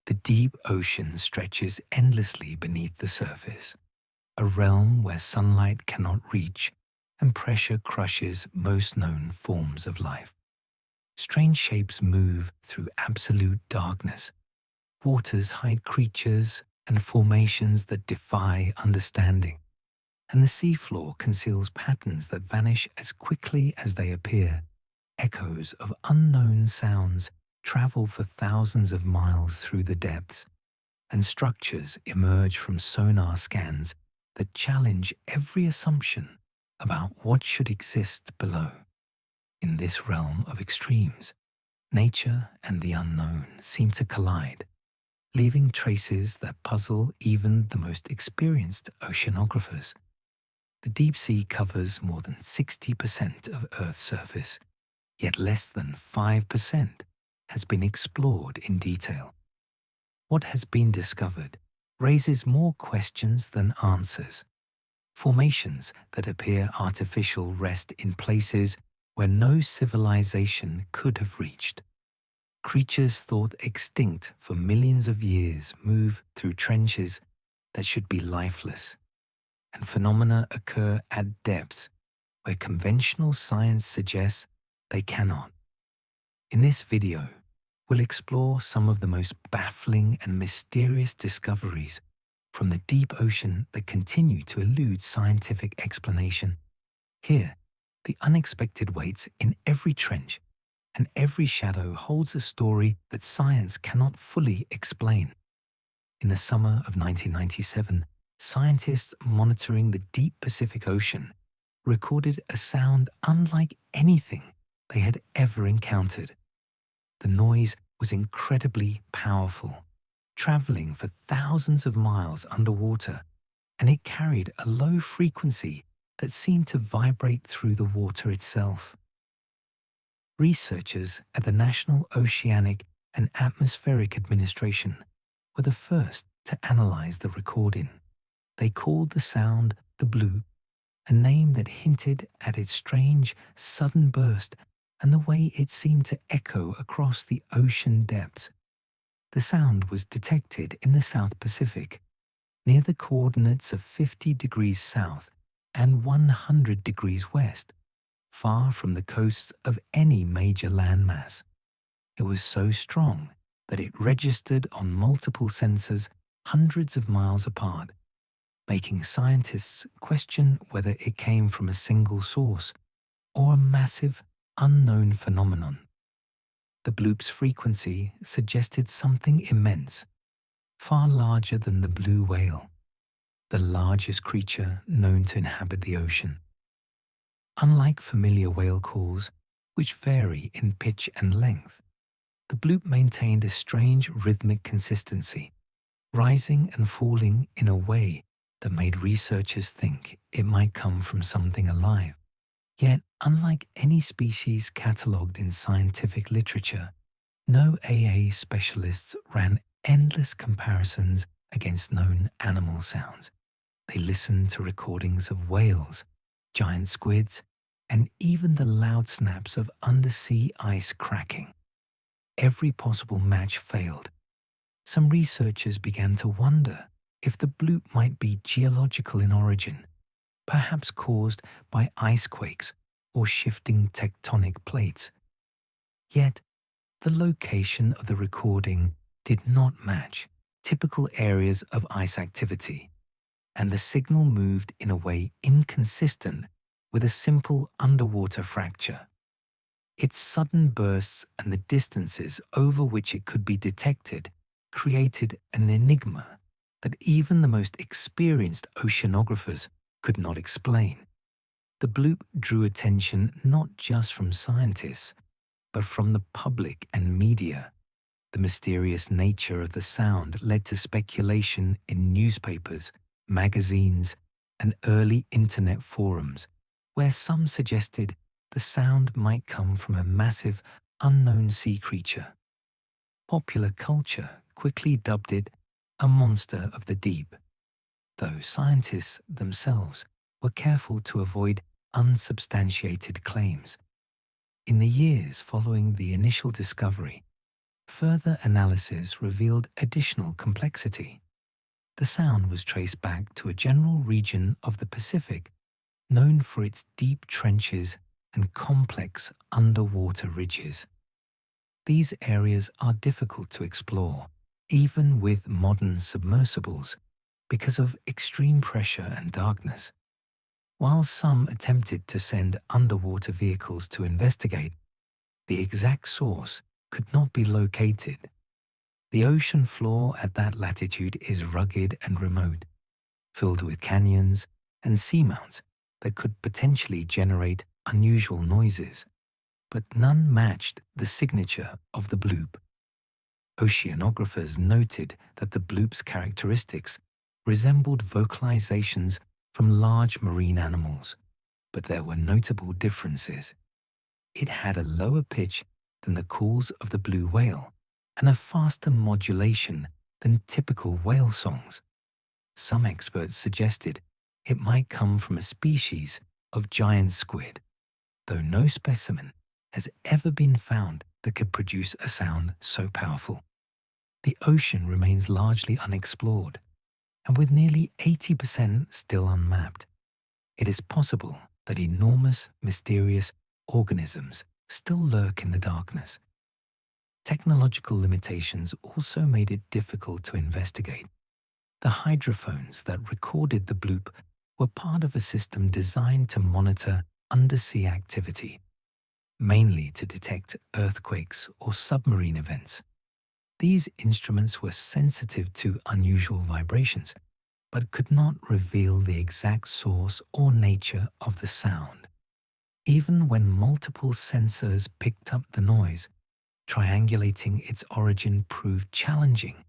The deep ocean stretches endlessly beneath the surface, a realm where sunlight cannot reach and pressure crushes most known forms of life. Strange shapes move through absolute darkness. Waters hide creatures and formations that defy understanding, and the seafloor conceals patterns that vanish as quickly as they appear. Echoes of unknown sounds travel for thousands of miles through the depths, and structures emerge from sonar scans that challenge every assumption about what should exist below. In this realm of extremes, nature and the unknown seem to collide, leaving traces that puzzle even the most experienced oceanographers. The deep sea covers more than 60% of Earth's surface, yet less than 5% has been explored in detail. What has been discovered raises more questions than answers. Formations that appear artificial rest in places where no civilization could have reached. Creatures thought extinct for millions of years move through trenches that should be lifeless, and phenomena occur at depths where conventional science suggests they cannot. In this video, we'll explore some of the most baffling and mysterious discoveries from the deep ocean that continue to elude scientific explanation. Here, the unexpected waits in every trench, and every shadow holds a story that science cannot fully explain. In the summer of 1997, scientists monitoring the deep Pacific Ocean recorded a sound unlike anything they had ever encountered. The noise was incredibly powerful, traveling for thousands of miles underwater, and it carried a low frequency that seemed to vibrate through the water itself. Researchers at the National Oceanic and Atmospheric Administration were the first to analyze the recording. They called the sound the bloop, a name that hinted at its strange, sudden burst and the way it seemed to echo across the ocean depths. The sound was detected in the South Pacific, near the coordinates of 50 degrees south and 100 degrees west, far from the coasts of any major landmass. It was so strong that it registered on multiple sensors hundreds of miles apart, making scientists question whether it came from a single source or a massive, unknown phenomenon. The bloop's frequency suggested something immense, far larger than the blue whale, the largest creature known to inhabit the ocean. Unlike familiar whale calls, which vary in pitch and length, the bloop maintained a strange rhythmic consistency, rising and falling in a way that made researchers think it might come from something alive. Yet, unlike any species catalogued in scientific literature, no AA specialists ran endless comparisons against known animal sounds. They listened to recordings of whales, giant squids, and even the loud snaps of undersea ice cracking. Every possible match failed. Some researchers began to wonder if the bloop might be geological in origin, perhaps caused by ice quakes or shifting tectonic plates. Yet, the location of the recording did not match typical areas of ice activity, and the signal moved in a way inconsistent with a simple underwater fracture. Its sudden bursts and the distances over which it could be detected created an enigma that even the most experienced oceanographers could not explain. The bloop drew attention not just from scientists, but from the public and media. The mysterious nature of the sound led to speculation in newspapers, magazines, and early internet forums, where some suggested the sound might come from a massive, unknown sea creature. Popular culture quickly dubbed it a monster of the deep, though scientists themselves were careful to avoid unsubstantiated claims. In the years following the initial discovery, Further analysis revealed additional complexity. The sound was traced back to a general region of the Pacific known for its deep trenches and complex underwater ridges. These areas are difficult to explore, even with modern submersibles, because of extreme pressure and darkness. While some attempted to send underwater vehicles to investigate, the exact source could not be located. The ocean floor at that latitude is rugged and remote, filled with canyons and seamounts that could potentially generate unusual noises, but none matched the signature of the bloop. Oceanographers noted that the bloop's characteristics resembled vocalizations from large marine animals, but there were notable differences. It had a lower pitch than the calls of the blue whale and a faster modulation than typical whale songs. Some experts suggested it might come from a species of giant squid, though no specimen has ever been found that could produce a sound so powerful. The ocean remains largely unexplored, and with nearly 80% still unmapped, it is possible that enormous, mysterious organisms still lurk in the darkness. Technological limitations also made it difficult to investigate. The hydrophones that recorded the bloop were part of a system designed to monitor undersea activity, mainly to detect earthquakes or submarine events. These instruments were sensitive to unusual vibrations, but could not reveal the exact source or nature of the sound. Even when multiple sensors picked up the noise, triangulating its origin proved challenging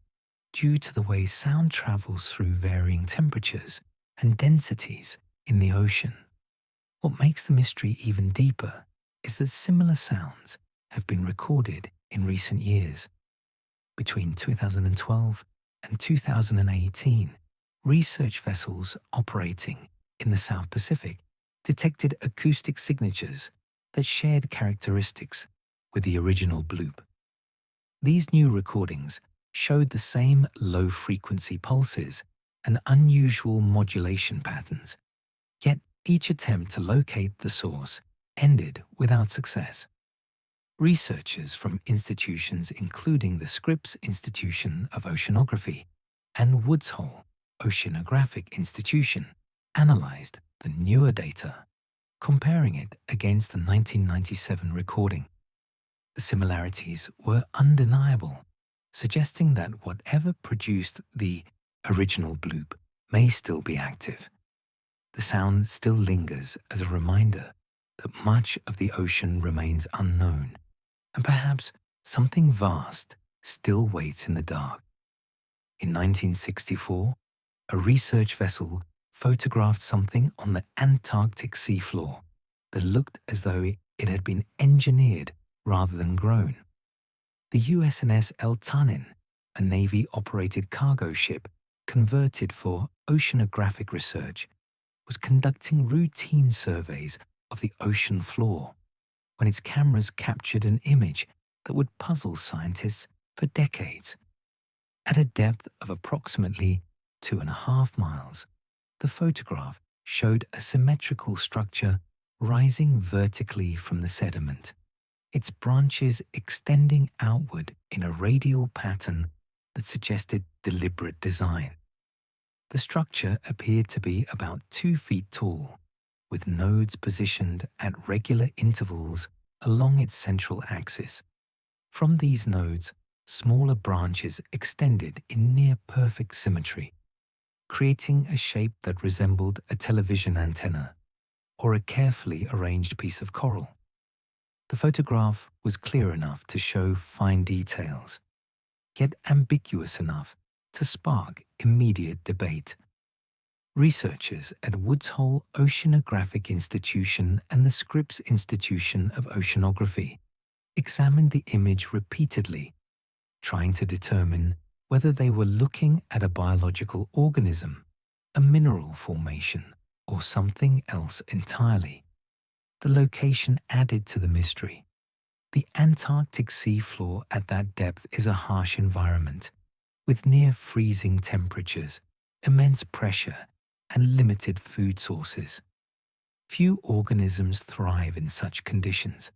due to the way sound travels through varying temperatures and densities in the ocean. What makes the mystery even deeper is that similar sounds have been recorded in recent years. Between 2012 and 2018, research vessels operating in the South Pacific detected acoustic signatures that shared characteristics with the original bloop. These new recordings showed the same low-frequency pulses and unusual modulation patterns, yet each attempt to locate the source ended without success. Researchers from institutions including the Scripps Institution of Oceanography and Woods Hole Oceanographic Institution analyzed the newer data, comparing it against the 1997 recording. The similarities were undeniable, suggesting that whatever produced the original bloop may still be active. The sound still lingers as a reminder that much of the ocean remains unknown, and perhaps something vast still waits in the dark. In 1964, a research vessel photographed something on the Antarctic seafloor that looked as though it had been engineered rather than grown. The USNS Eltanin, a Navy-operated cargo ship converted for oceanographic research, was conducting routine surveys of the ocean floor when its cameras captured an image that would puzzle scientists for decades. At a depth of approximately 2.5 miles, the photograph showed a symmetrical structure rising vertically from the sediment, its branches extending outward in a radial pattern that suggested deliberate design. The structure appeared to be about 2 feet tall, with nodes positioned at regular intervals along its central axis. From these nodes, smaller branches extended in near-perfect symmetry, creating a shape that resembled a television antenna or a carefully arranged piece of coral. The photograph was clear enough to show fine details, yet ambiguous enough to spark immediate debate. Researchers at Woods Hole Oceanographic Institution and the Scripps Institution of Oceanography examined the image repeatedly, trying to determine whether they were looking at a biological organism, a mineral formation, or something else entirely. The location added to the mystery. The Antarctic seafloor at that depth is a harsh environment, with near freezing temperatures, immense pressure, and limited food sources. Few organisms thrive in such conditions,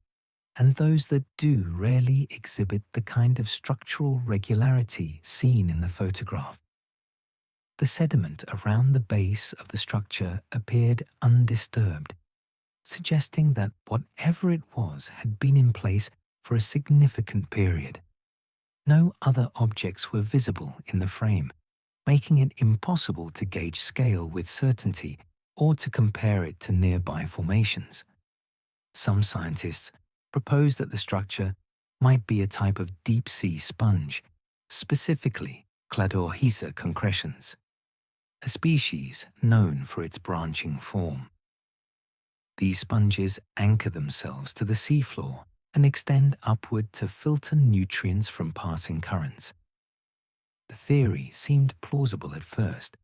and those that do rarely exhibit the kind of structural regularity seen in the photograph. The sediment around the base of the structure appeared undisturbed, suggesting that whatever it was had been in place for a significant period. No other objects were visible in the frame, making it impossible to gauge scale with certainty or to compare it to nearby formations. Some scientists propose that the structure might be a type of deep-sea sponge, specifically Cladorhiza concrescens, a species known for its branching form. These sponges anchor themselves to the seafloor and extend upward to filter nutrients from passing currents. The theory seemed plausible at first,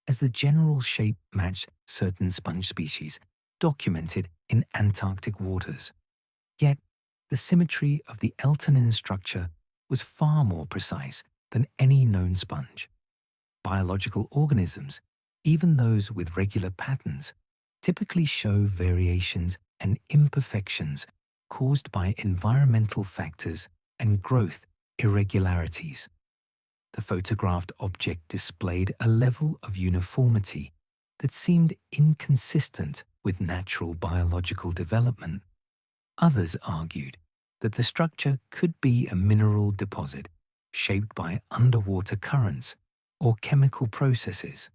as the general shape matched certain sponge species documented in Antarctic waters. Yet, the symmetry of the Eltanin structure was far more precise than any known sponge. Biological organisms, even those with regular patterns, typically show variations and imperfections caused by environmental factors and growth irregularities. The photographed object displayed a level of uniformity that seemed inconsistent with natural biological development. Others argued that the structure could be a mineral deposit shaped by underwater currents or chemical processes.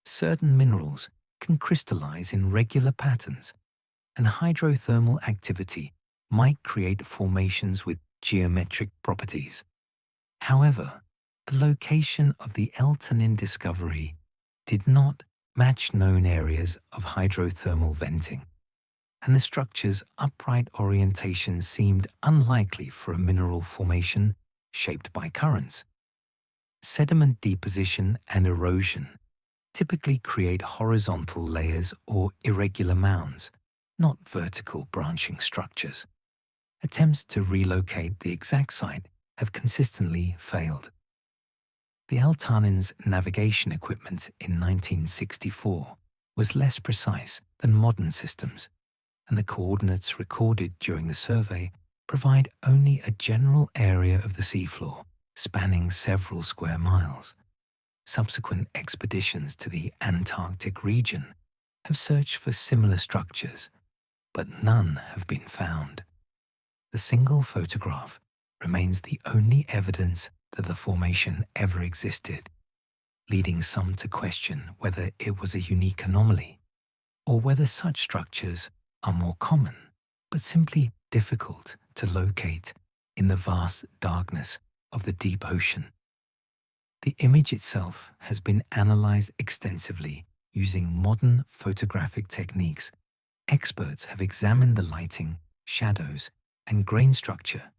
Certain minerals can crystallize in regular patterns, and hydrothermal activity might create formations with geometric properties. However, the location of the Eltanin discovery did not match known areas of hydrothermal venting, and the structure's upright orientation seemed unlikely for a mineral formation shaped by currents. Sediment deposition and erosion typically create horizontal layers or irregular mounds, not vertical branching structures. Attempts to relocate the exact site have consistently failed. The Eltanin's navigation equipment in 1964 was less precise than modern systems, and the coordinates recorded during the survey provide only a general area of the seafloor, spanning several square miles. Subsequent expeditions to the Antarctic region have searched for similar structures, but none have been found. The single photograph remains the only evidence that the formation ever existed, leading some to question whether it was a unique anomaly, or whether such structures are more common, but simply difficult to locate in the vast darkness of the deep ocean. The image itself has been analyzed extensively using modern photographic techniques. Experts have examined the lighting, shadows, and grain structure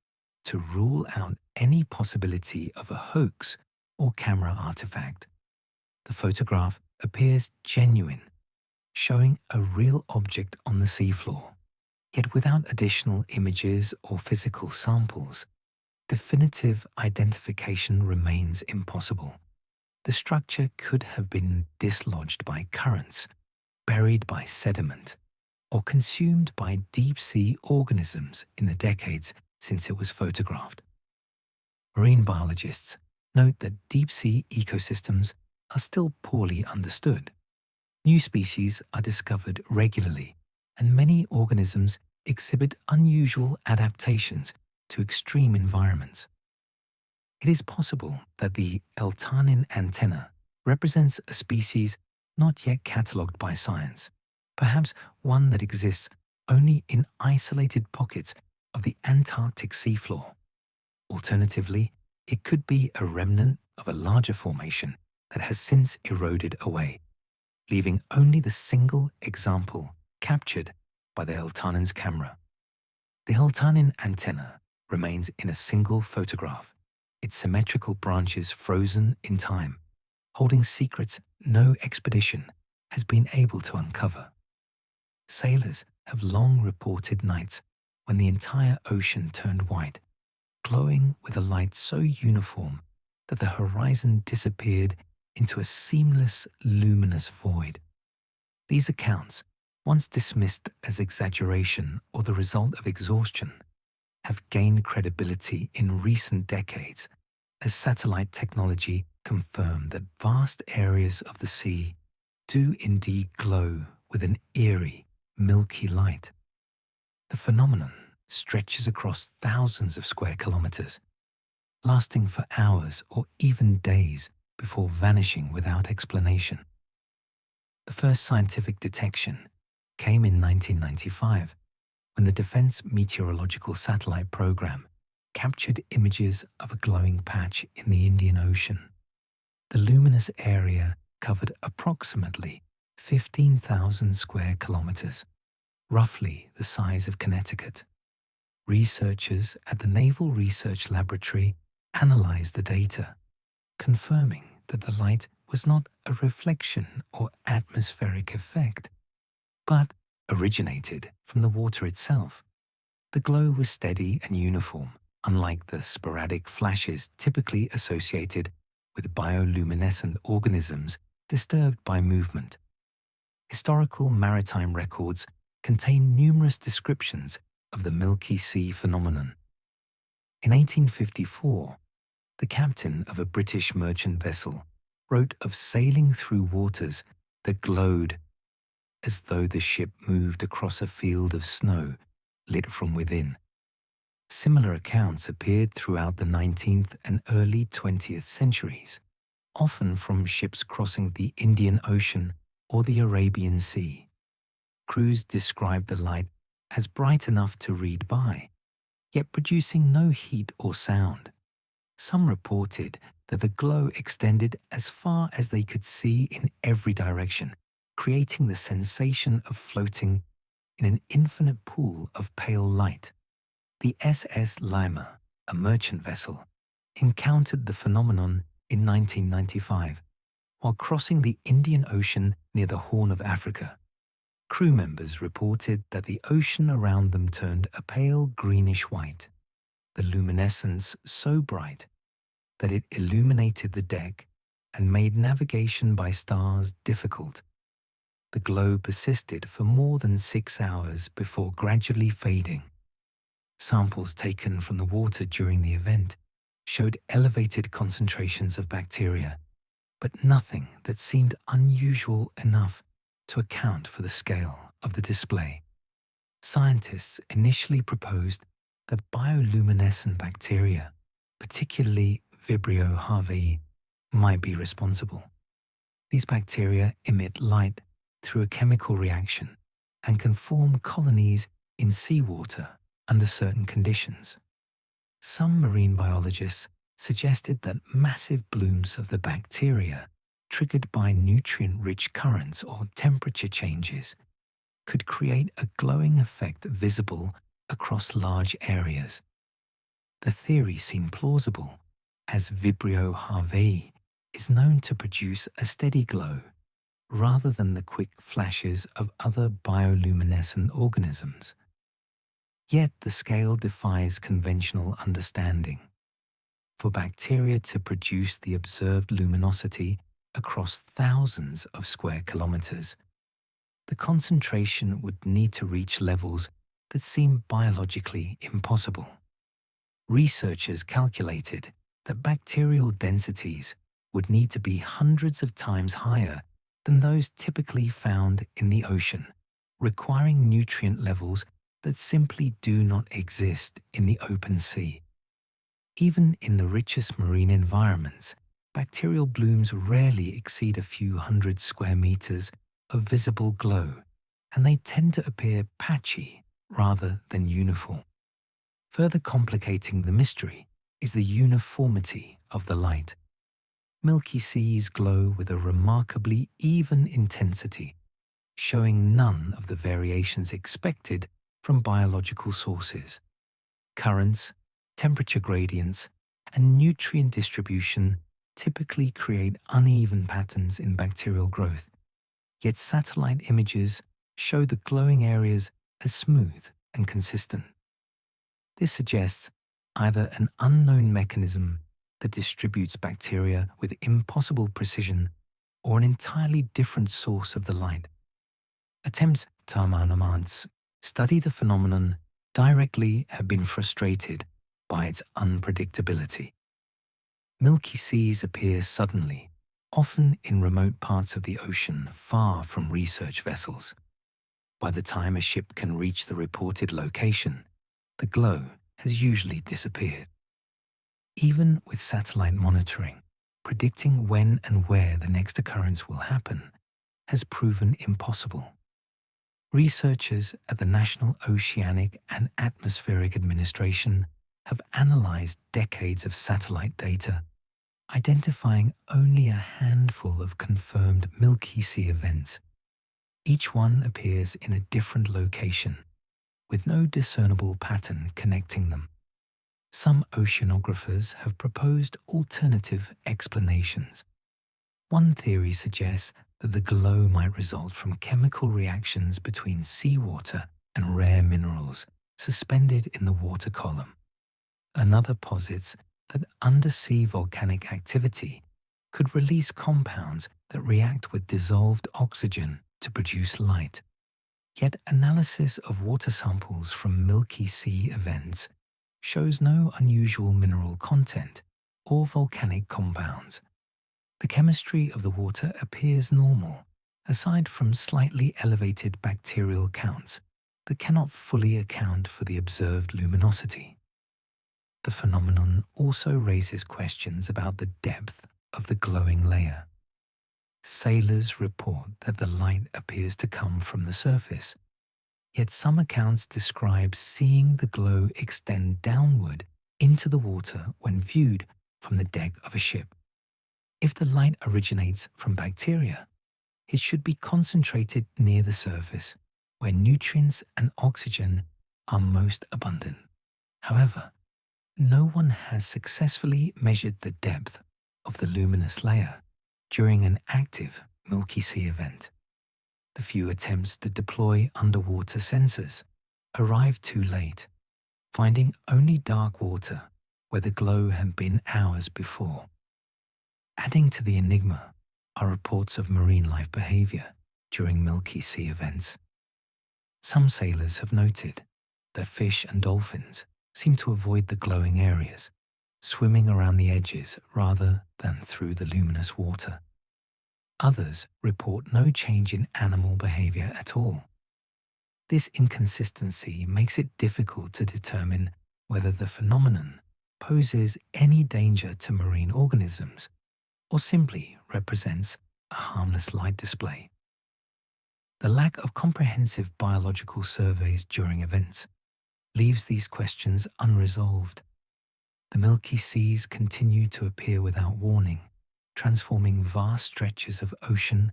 to rule out any possibility of a hoax or camera artifact. The photograph appears genuine, showing a real object on the seafloor. Yet without additional images or physical samples, definitive identification remains impossible. The structure could have been dislodged by currents, buried by sediment, or consumed by deep-sea organisms in the decades since it was photographed. Marine biologists note that deep-sea ecosystems are still poorly understood. New species are discovered regularly, and many organisms exhibit unusual adaptations to extreme environments. It is possible that the Eltanin antenna represents a species not yet catalogued by science, perhaps one that exists only in isolated pockets of the Antarctic seafloor. Alternatively, it could be a remnant of a larger formation that has since eroded away, leaving only the single example captured by the Eltanin's camera. The Eltanin antenna remains in a single photograph, its symmetrical branches frozen in time, holding secrets no expedition has been able to uncover. Sailors have long reported nights when the entire ocean turned white, glowing with a light so uniform that the horizon disappeared into a seamless, luminous void. These accounts, once dismissed as exaggeration or the result of exhaustion, have gained credibility in recent decades as satellite technology confirmed that vast areas of the sea do indeed glow with an eerie, milky light. The phenomenon stretches across thousands of square kilometers, lasting for hours or even days before vanishing without explanation. The first scientific detection came in 1995 when the Defense Meteorological Satellite Program captured images of a glowing patch in the Indian Ocean. The luminous area covered approximately 15,000 square kilometers, roughly the size of Connecticut. Researchers at the Naval Research Laboratory analyzed the data, confirming that the light was not a reflection or atmospheric effect, but originated from the water itself. The glow was steady and uniform, unlike the sporadic flashes typically associated with bioluminescent organisms disturbed by movement. Historical maritime records contain numerous descriptions of the Milky Sea phenomenon. In 1854, the captain of a British merchant vessel wrote of sailing through waters that glowed as though the ship moved across a field of snow lit from within. Similar accounts appeared throughout the 19th and early 20th centuries, often from ships crossing the Indian Ocean or the Arabian Sea. Crews described the light as bright enough to read by, yet producing no heat or sound. Some reported that the glow extended as far as they could see in every direction, creating the sensation of floating in an infinite pool of pale light. The SS Lima, a merchant vessel, encountered the phenomenon in 1995 while crossing the Indian Ocean near the Horn of Africa. Crew members reported that the ocean around them turned a pale greenish white, the luminescence so bright that it illuminated the deck and made navigation by stars difficult. The glow persisted for more than 6 hours before gradually fading. Samples taken from the water during the event showed elevated concentrations of bacteria, but nothing that seemed unusual enough to account for the scale of the display. Scientists initially proposed that bioluminescent bacteria, particularly Vibrio havae, might be responsible. These bacteria emit light through a chemical reaction and can form colonies in seawater under certain conditions. Some marine biologists suggested that massive blooms of the bacteria, triggered by nutrient-rich currents or temperature changes, could create a glowing effect visible across large areas. The theory seemed plausible, as Vibrio havae is known to produce a steady glow rather than the quick flashes of other bioluminescent organisms. Yet the scale defies conventional understanding. For bacteria to produce the observed luminosity across thousands of square kilometers, the concentration would need to reach levels that seem biologically impossible. Researchers calculated that bacterial densities would need to be hundreds of times higher than those typically found in the ocean, requiring nutrient levels that simply do not exist in the open sea. Even in the richest marine environments, bacterial blooms rarely exceed a few hundred square meters of visible glow, and they tend to appear patchy rather than uniform. Further complicating the mystery is the uniformity of the light. Milky Seas glow with a remarkably even intensity, showing none of the variations expected from biological sources. Currents, temperature gradients, and nutrient distribution typically create uneven patterns in bacterial growth, yet satellite images show the glowing areas as smooth and consistent. This suggests either an unknown mechanism that distributes bacteria with impossible precision or an entirely different source of the light. Attempts to study the phenomenon directly have been frustrated by its unpredictability. Milky seas appear suddenly, often in remote parts of the ocean far from research vessels. By the time a ship can reach the reported location, the glow has usually disappeared. Even with satellite monitoring, predicting when and where the next occurrence will happen has proven impossible. Researchers at the National Oceanic and Atmospheric Administration have analyzed decades of satellite data, identifying only a handful of confirmed Milky Sea events. Each one appears in a different location, with no discernible pattern connecting them. Some oceanographers have proposed alternative explanations. One theory suggests that the glow might result from chemical reactions between seawater and rare minerals suspended in the water column. Another posits that undersea volcanic activity could release compounds that react with dissolved oxygen to produce light. Yet analysis of water samples from Milky Sea events shows no unusual mineral content or volcanic compounds. The chemistry of the water appears normal, aside from slightly elevated bacterial counts that cannot fully account for the observed luminosity. The phenomenon also raises questions about the depth of the glowing layer. Sailors report that the light appears to come from the surface, yet some accounts describe seeing the glow extend downward into the water when viewed from the deck of a ship. If the light originates from bacteria, it should be concentrated near the surface, where nutrients and oxygen are most abundant. However, no one has successfully measured the depth of the luminous layer during an active Milky Sea event. The few attempts to deploy underwater sensors arrived too late, finding only dark water where the glow had been hours before. Adding to the enigma are reports of marine life behavior during Milky Sea events. Some sailors have noted that fish and dolphins seem to avoid the glowing areas, swimming around the edges rather than through the luminous water. Others report no change in animal behavior at all. This inconsistency makes it difficult to determine whether the phenomenon poses any danger to marine organisms or simply represents a harmless light display. The lack of comprehensive biological surveys during events leaves these questions unresolved. The Milky Seas continue to appear without warning, transforming vast stretches of ocean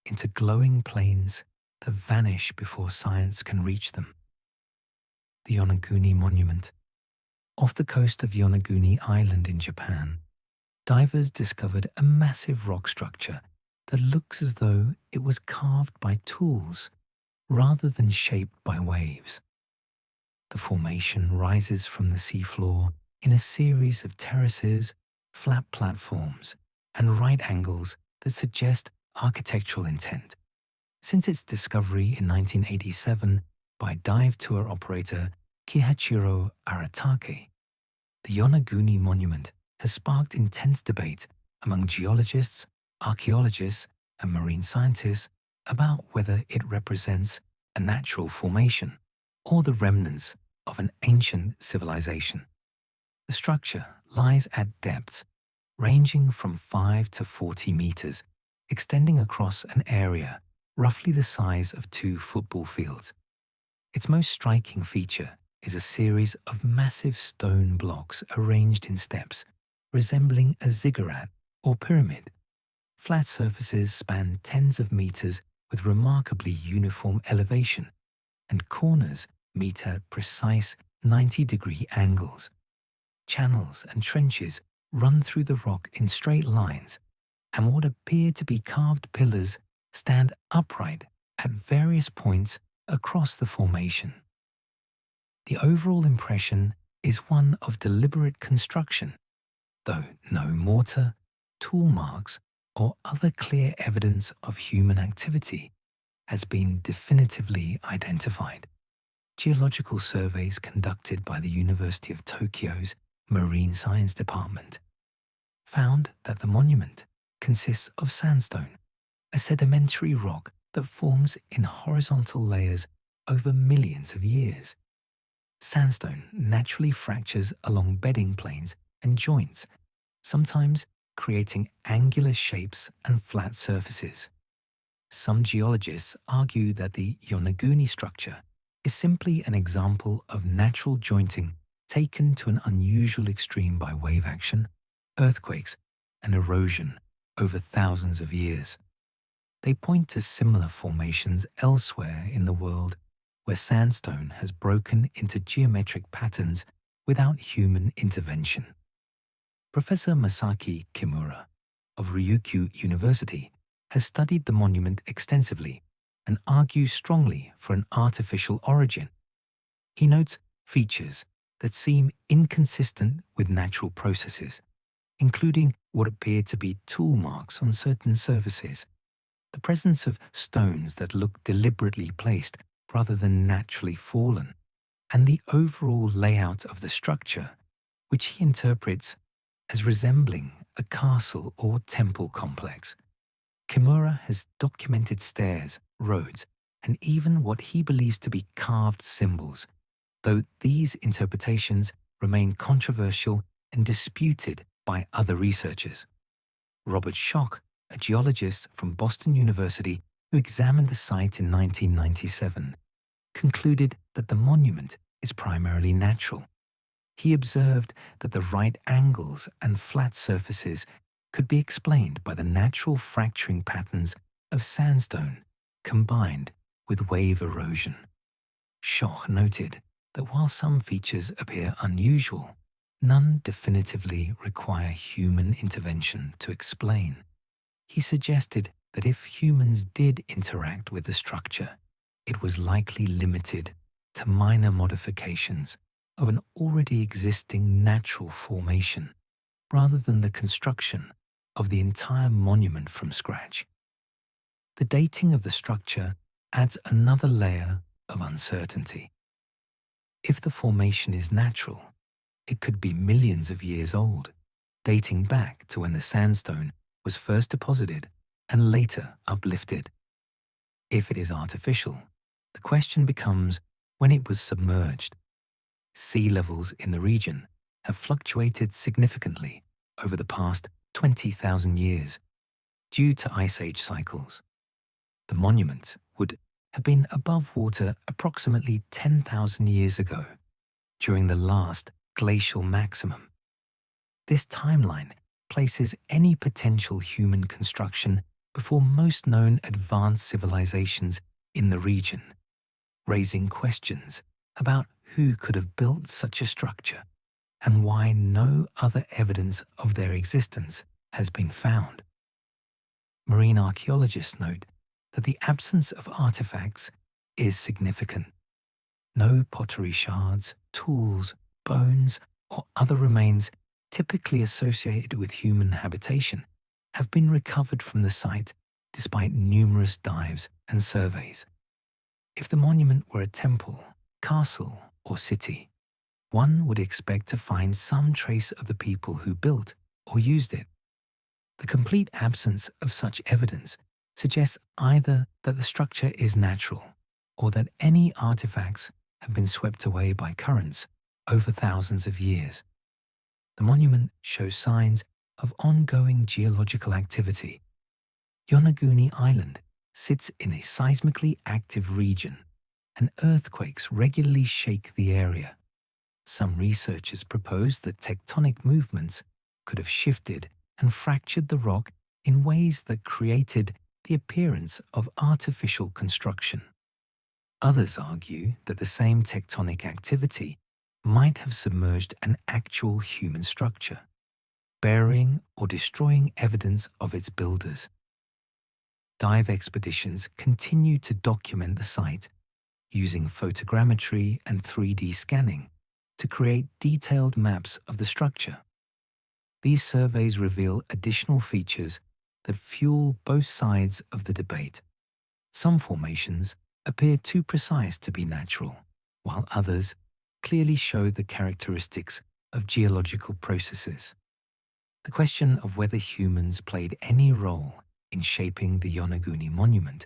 into glowing plains that vanish before science can reach them. The Yonaguni Monument. Off the coast of Yonaguni Island in Japan, divers discovered a massive rock structure that looks as though it was carved by tools rather than shaped by waves. The formation rises from the seafloor in a series of terraces, flat platforms, and right angles that suggest architectural intent. Since its discovery in 1987 by dive tour operator Kihachiro Aratake, the Yonaguni Monument has sparked intense debate among geologists, archaeologists, and marine scientists about whether it represents a natural formation or the remnants of an ancient civilization. The structure lies at depths ranging from 5 to 40 meters, extending across an area roughly the size of 2 football fields. Its most striking feature is a series of massive stone blocks arranged in steps, resembling a ziggurat or pyramid. Flat surfaces span tens of meters with remarkably uniform elevation, and corners meet at precise 90-degree angles. Channels and trenches run through the rock in straight lines, and what appear to be carved pillars stand upright at various points across the formation. The overall impression is one of deliberate construction, though no mortar, tool marks, or other clear evidence of human activity has been definitively identified. Geological surveys conducted by the University of Tokyo's Marine Science Department found that the monument consists of sandstone, a sedimentary rock that forms in horizontal layers over millions of years. Sandstone naturally fractures along bedding planes and joints, sometimes creating angular shapes and flat surfaces. Some geologists argue that the Yonaguni structure is simply an example of natural jointing taken to an unusual extreme by wave action, earthquakes, and erosion over thousands of years. They point to similar formations elsewhere in the world where sandstone has broken into geometric patterns without human intervention. Professor Masaki Kimura of Ryukyu University has studied the monument extensively and argues strongly for an artificial origin. He notes features that seem inconsistent with natural processes, including what appear to be tool marks on certain surfaces, the presence of stones that look deliberately placed rather than naturally fallen, and the overall layout of the structure, which he interprets as resembling a castle or temple complex. Kimura has documented stairs, roads, and even what he believes to be carved symbols, though these interpretations remain controversial and disputed by other researchers. Robert Schoch, a geologist from Boston University who examined the site in 1997, concluded that the monument is primarily natural. He observed that the right angles and flat surfaces could be explained by the natural fracturing patterns of sandstone combined with wave erosion. Schoch noted that while some features appear unusual, none definitively require human intervention to explain. He suggested that if humans did interact with the structure, it was likely limited to minor modifications of an already existing natural formation, rather than the construction of the entire monument from scratch. The dating of the structure adds another layer of uncertainty. If the formation is natural, it could be millions of years old, dating back to when the sandstone was first deposited and later uplifted. If it is artificial, the question becomes when it was submerged. Sea levels in the region have fluctuated significantly over the past 20,000 years due to ice age cycles. The monument would have been above water approximately 10,000 years ago, during the last glacial maximum. This timeline places any potential human construction before most known advanced civilizations in the region, raising questions about who could have built such a structure and why no other evidence of their existence has been found. Marine archaeologists note that the absence of artifacts is significant. No pottery shards, tools, bones, or other remains typically associated with human habitation have been recovered from the site despite numerous dives and surveys. If the monument were a temple, castle, or city, one would expect to find some trace of the people who built or used it. The complete absence of such evidence suggests either that the structure is natural or that any artifacts have been swept away by currents over thousands of years. The monument shows signs of ongoing geological activity. Yonaguni Island sits in a seismically active region, and earthquakes regularly shake the area. Some researchers propose that tectonic movements could have shifted and fractured the rock in ways that created the appearance of artificial construction. Others argue that the same tectonic activity might have submerged an actual human structure, burying or destroying evidence of its builders. Dive expeditions continue to document the site, using photogrammetry and 3D scanning to create detailed maps of the structure. These surveys reveal additional features that fuel both sides of the debate. Some formations appear too precise to be natural, while others clearly show the characteristics of geological processes. The question of whether humans played any role in shaping the Yonaguni Monument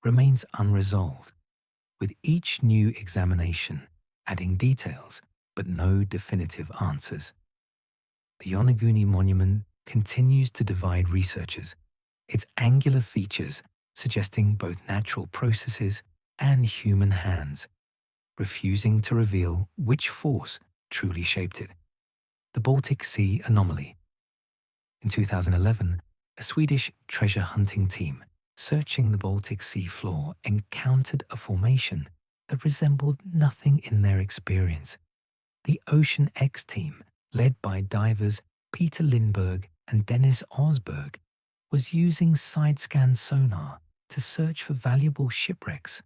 remains unresolved, with each new examination adding details but no definitive answers. The Yonaguni Monument continues to divide researchers, its angular features suggesting both natural processes and human hands, refusing to reveal which force truly shaped it. The Baltic Sea Anomaly. In 2011, a Swedish treasure hunting team searching the Baltic Sea floor encountered a formation that resembled nothing in their experience. The Ocean X team, led by divers Peter Lindberg and Dennis Osberg, was using side-scan sonar to search for valuable shipwrecks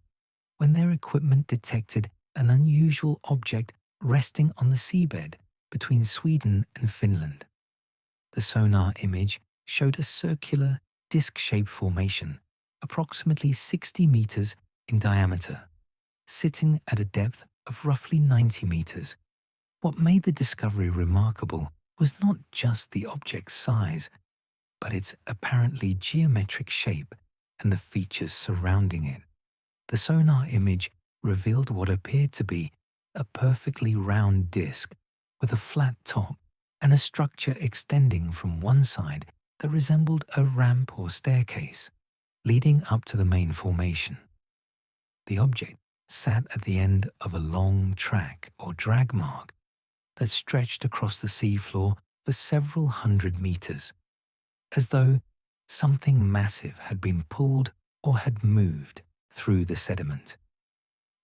when their equipment detected an unusual object resting on the seabed between Sweden and Finland. The sonar image showed a circular, disc-shaped formation, approximately 60 meters in diameter, sitting at a depth of roughly 90 meters. What made the discovery remarkable was not just the object's size, but its apparently geometric shape and the features surrounding it. The sonar image revealed what appeared to be a perfectly round disc with a flat top and a structure extending from one side that resembled a ramp or staircase, leading up to the main formation. The object sat at the end of a long track or drag mark that stretched across the seafloor for several hundred meters, as though something massive had been pulled or had moved through the sediment.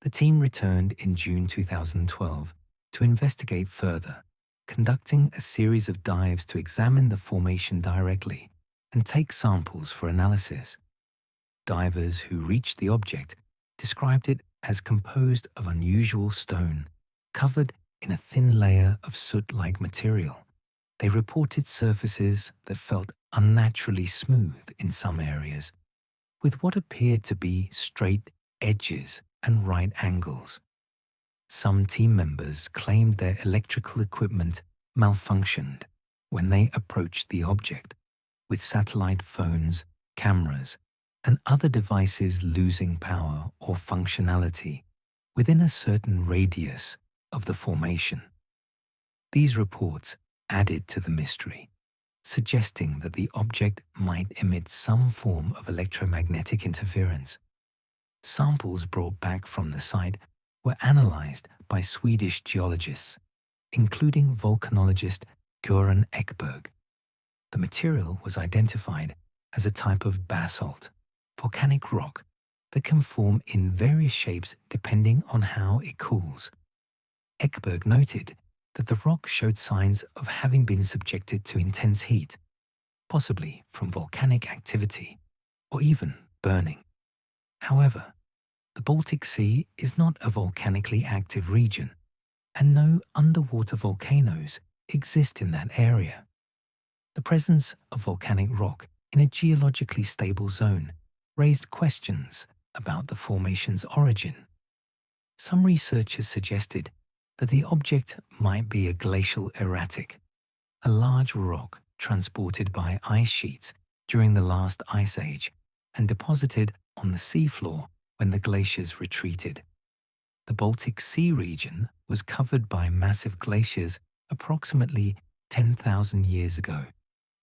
The team returned in June 2012 to investigate further, conducting a series of dives to examine the formation directly and take samples for analysis. Divers who reached the object described it as composed of unusual stone, covered in a thin layer of soot-like material. They reported surfaces that felt unnaturally smooth in some areas, with what appeared to be straight edges and right angles. Some team members claimed their electrical equipment malfunctioned when they approached the object, with satellite phones, cameras, and other devices losing power or functionality within a certain radius of the formation. These reports added to the mystery, suggesting that the object might emit some form of electromagnetic interference. Samples brought back from the site were analyzed by Swedish geologists, including volcanologist Göran Ekberg. The material was identified as a type of basalt, volcanic rock that can form in various shapes depending on how it cools. Ekberg noted that the rock showed signs of having been subjected to intense heat, possibly from volcanic activity or even burning. However, the Baltic Sea is not a volcanically active region, and no underwater volcanoes exist in that area. The presence of volcanic rock in a geologically stable zone raised questions about the formation's origin. Some researchers suggested that the object might be a glacial erratic, a large rock transported by ice sheets during the last ice age and deposited on the seafloor when the glaciers retreated. The Baltic Sea region was covered by massive glaciers approximately 10,000 years ago,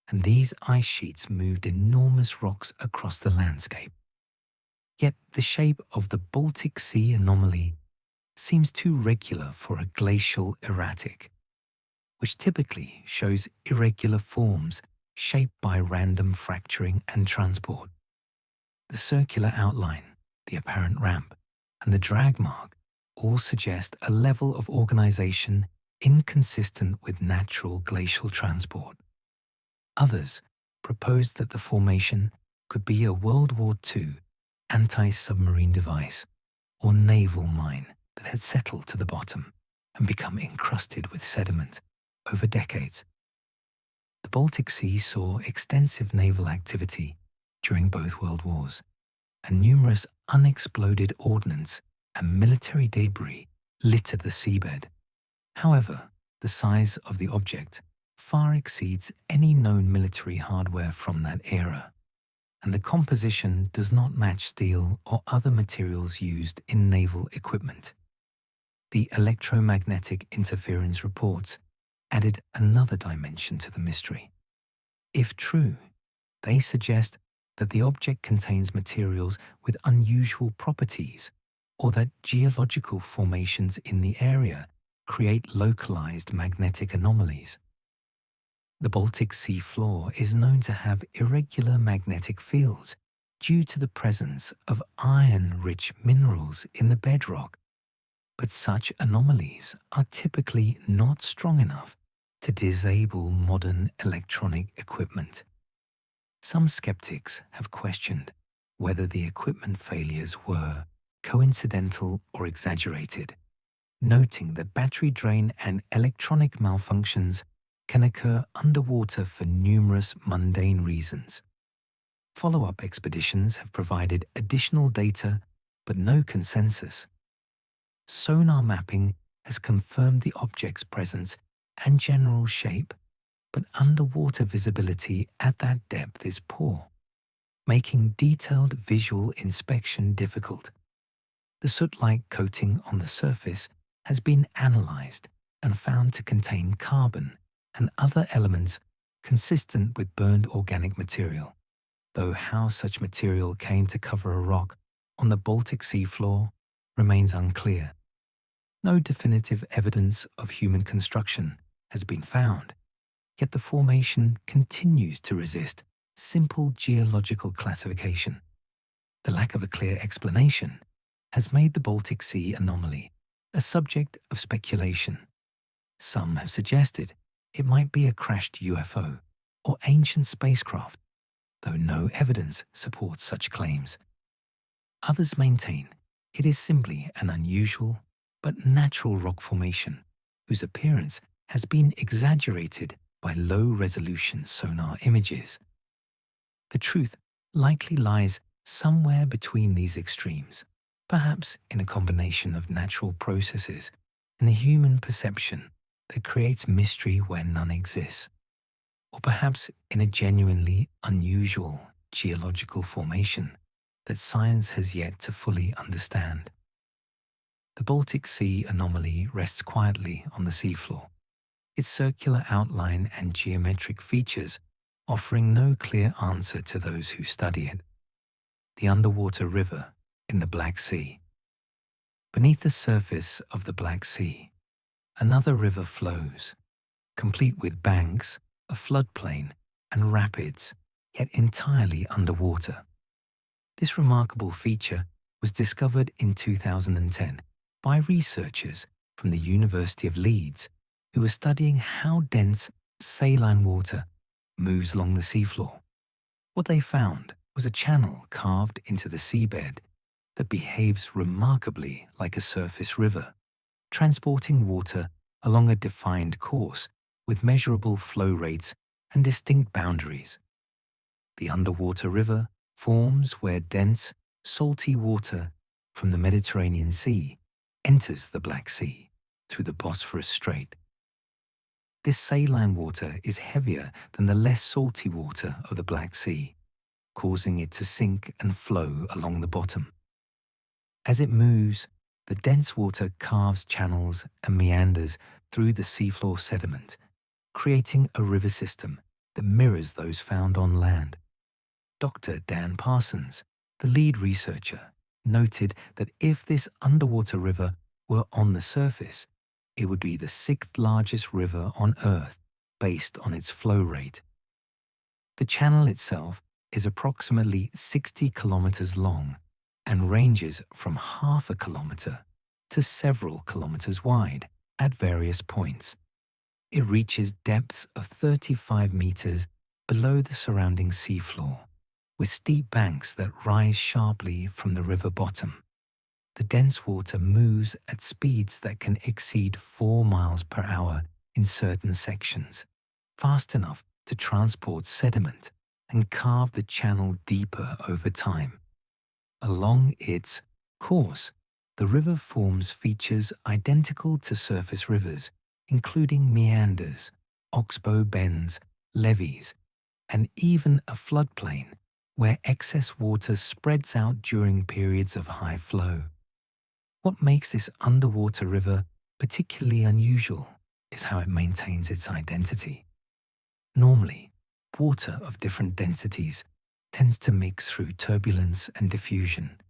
and these ice sheets moved enormous rocks across the landscape. Yet the shape of the Baltic Sea anomaly seems too regular for a glacial erratic, which typically shows irregular forms shaped by random fracturing and transport. The circular outline, the apparent ramp, and the drag mark all suggest a level of organization inconsistent with natural glacial transport. Others proposed that the formation could be a World War II anti-submarine device or naval mine that had settled to the bottom and become encrusted with sediment over decades. The Baltic Sea saw extensive naval activity during both World Wars, and numerous unexploded ordnance and military debris littered the seabed. However, the size of the object far exceeds any known military hardware from that era, and the composition does not match steel or other materials used in naval equipment. The electromagnetic interference reports added another dimension to the mystery. If true, they suggest that the object contains materials with unusual properties, or that geological formations in the area create localized magnetic anomalies. The Baltic Sea floor is known to have irregular magnetic fields due to the presence of iron-rich minerals in the bedrock, but such anomalies are typically not strong enough to disable modern electronic equipment. Some skeptics have questioned whether the equipment failures were coincidental or exaggerated, noting that battery drain and electronic malfunctions can occur underwater for numerous mundane reasons. Follow-up expeditions have provided additional data, but no consensus. Sonar mapping has confirmed the object's presence and general shape, but underwater visibility at that depth is poor, making detailed visual inspection difficult. The soot-like coating on the surface has been analyzed and found to contain carbon and other elements consistent with burned organic material, though how such material came to cover a rock on the Baltic Sea floor remains unclear. No definitive evidence of human construction has been found, yet the formation continues to resist simple geological classification. The lack of a clear explanation has made the Baltic Sea anomaly a subject of speculation. Some have suggested it might be a crashed UFO or ancient spacecraft, though no evidence supports such claims. Others maintain it is simply an unusual but natural rock formation whose appearance has been exaggerated by low-resolution sonar images. The truth likely lies somewhere between these extremes, perhaps in a combination of natural processes and the human perception that creates mystery where none exists, or perhaps in a genuinely unusual geological formation that science has yet to fully understand. The Baltic Sea anomaly rests quietly on the seafloor, its circular outline and geometric features offering no clear answer to those who study it. The underwater river in the Black Sea. Beneath the surface of the Black Sea, another river flows, complete with banks, a floodplain, and rapids, yet entirely underwater. This remarkable feature was discovered in 2010 by researchers from the University of Leeds who were studying how dense saline water moves along the seafloor. What they found was a channel carved into the seabed that behaves remarkably like a surface river, transporting water along a defined course with measurable flow rates and distinct boundaries. The underwater river forms where dense, salty water from the Mediterranean Sea enters the Black Sea through the Bosphorus Strait. This saline water is heavier than the less salty water of the Black Sea, causing it to sink and flow along the bottom. As it moves, the dense water carves channels and meanders through the seafloor sediment, creating a river system that mirrors those found on land. Dr. Dan Parsons, the lead researcher, noted that if this underwater river were on the surface, it would be the sixth largest river on Earth based on its flow rate. The channel itself is approximately 60 kilometers long and ranges from half a kilometer to several kilometers wide at various points. It reaches depths of 35 meters below the surrounding seafloor, with steep banks that rise sharply from the river bottom. the dense water moves at speeds that can exceed 4 miles per hour in certain sections, fast enough to transport sediment and carve the channel deeper over time. Along its course, the river forms features identical to surface rivers, including meanders, oxbow bends, levees, and even a floodplain where excess water spreads out during periods of high flow. What makes this underwater river particularly unusual is how it maintains its identity. Normally, water of different densities tends to mix through turbulence and diffusion,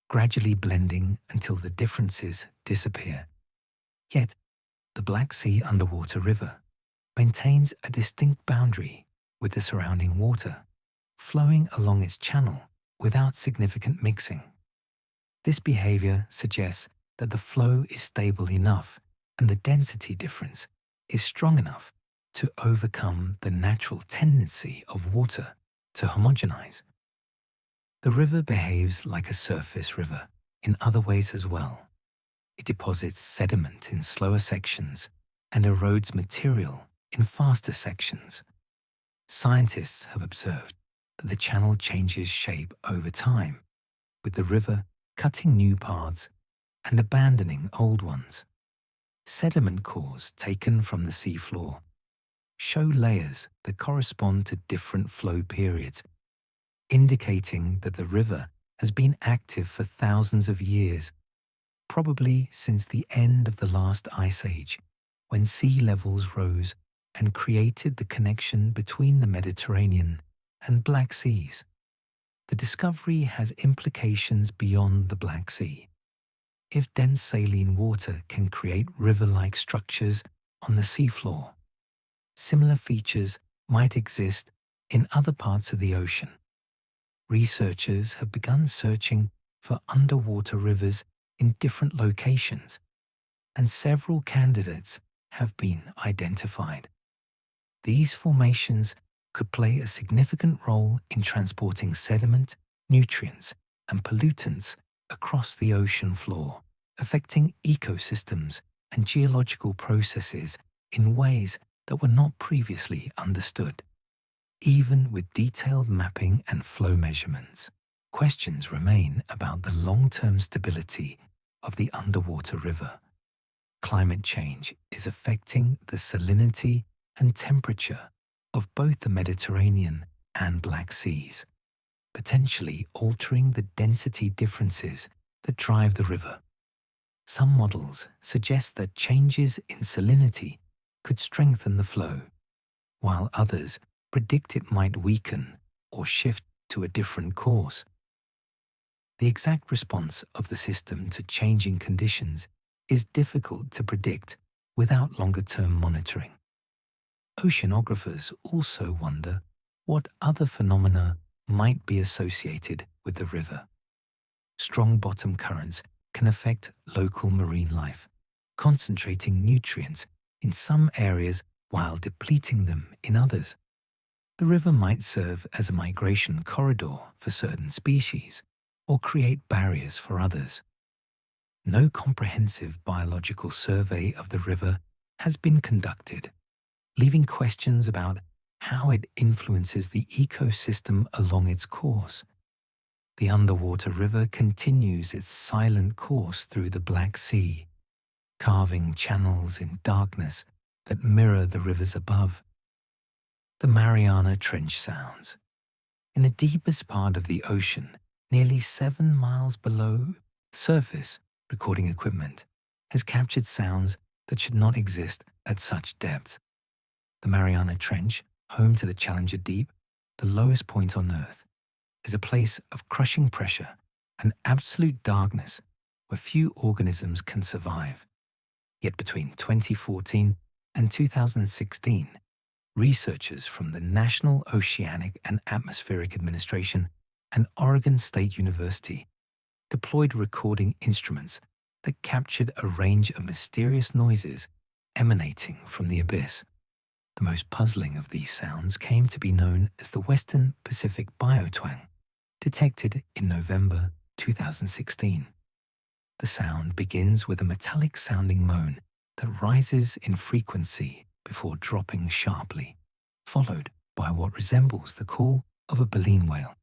gradually blending until the differences disappear. Yet, the Black Sea underwater river maintains a distinct boundary with the surrounding water, flowing along its channel without significant mixing. This behavior suggests that the flow is stable enough and the density difference is strong enough to overcome the natural tendency of water to homogenize. The river behaves like a surface river in other ways as well. It deposits sediment in slower sections and erodes material in faster sections. Scientists have observed that the channel changes shape over time, with the river cutting new paths and abandoning old ones. Sediment cores taken from the seafloor show layers that correspond to different flow periods, indicating that the river has been active for thousands of years, probably since the end of the last ice age, when sea levels rose and created the connection between the Mediterranean and Black Seas. The discovery has implications beyond the Black Sea. If dense saline water can create river-like structures on the seafloor, similar features might exist in other parts of the ocean. Researchers have begun searching for underwater rivers in different locations, and several candidates have been identified. These formations could play a significant role in transporting sediment, nutrients, and pollutants across the ocean floor, affecting ecosystems and geological processes in ways that were not previously understood. Even with detailed mapping and flow measurements, questions remain about the long-term stability of the underwater river. Climate change is affecting the salinity and temperature of both the Mediterranean and Black Seas, potentially altering the density differences that drive the river. Some models suggest that changes in salinity could strengthen the flow, while others predict it might weaken or shift to a different course. The exact response of the system to changing conditions is difficult to predict without longer-term monitoring. Oceanographers also wonder what other phenomena might be associated with the river. Strong bottom currents can affect local marine life, concentrating nutrients in some areas while depleting them in others. The river might serve as a migration corridor for certain species or create barriers for others. No comprehensive biological survey of the river has been conducted, leaving questions about how it influences the ecosystem along its course. The underwater river continues its silent course through the Black Sea, carving channels in darkness that mirror the rivers above. The Mariana Trench sounds. In the deepest part of the ocean, nearly 7 miles below surface, recording equipment has captured sounds that should not exist at such depths. The Mariana Trench, home to the Challenger Deep, the lowest point on Earth, is a place of crushing pressure and absolute darkness where few organisms can survive. Yet between 2014 and 2016, researchers from the National Oceanic and Atmospheric Administration and Oregon State University deployed recording instruments that captured a range of mysterious noises emanating from the abyss. The most puzzling of these sounds came to be known as the Western Pacific Biotwang, detected in November 2016. The sound begins with a metallic-sounding moan that rises in frequency before dropping sharply, followed by what resembles the call of a baleen whale.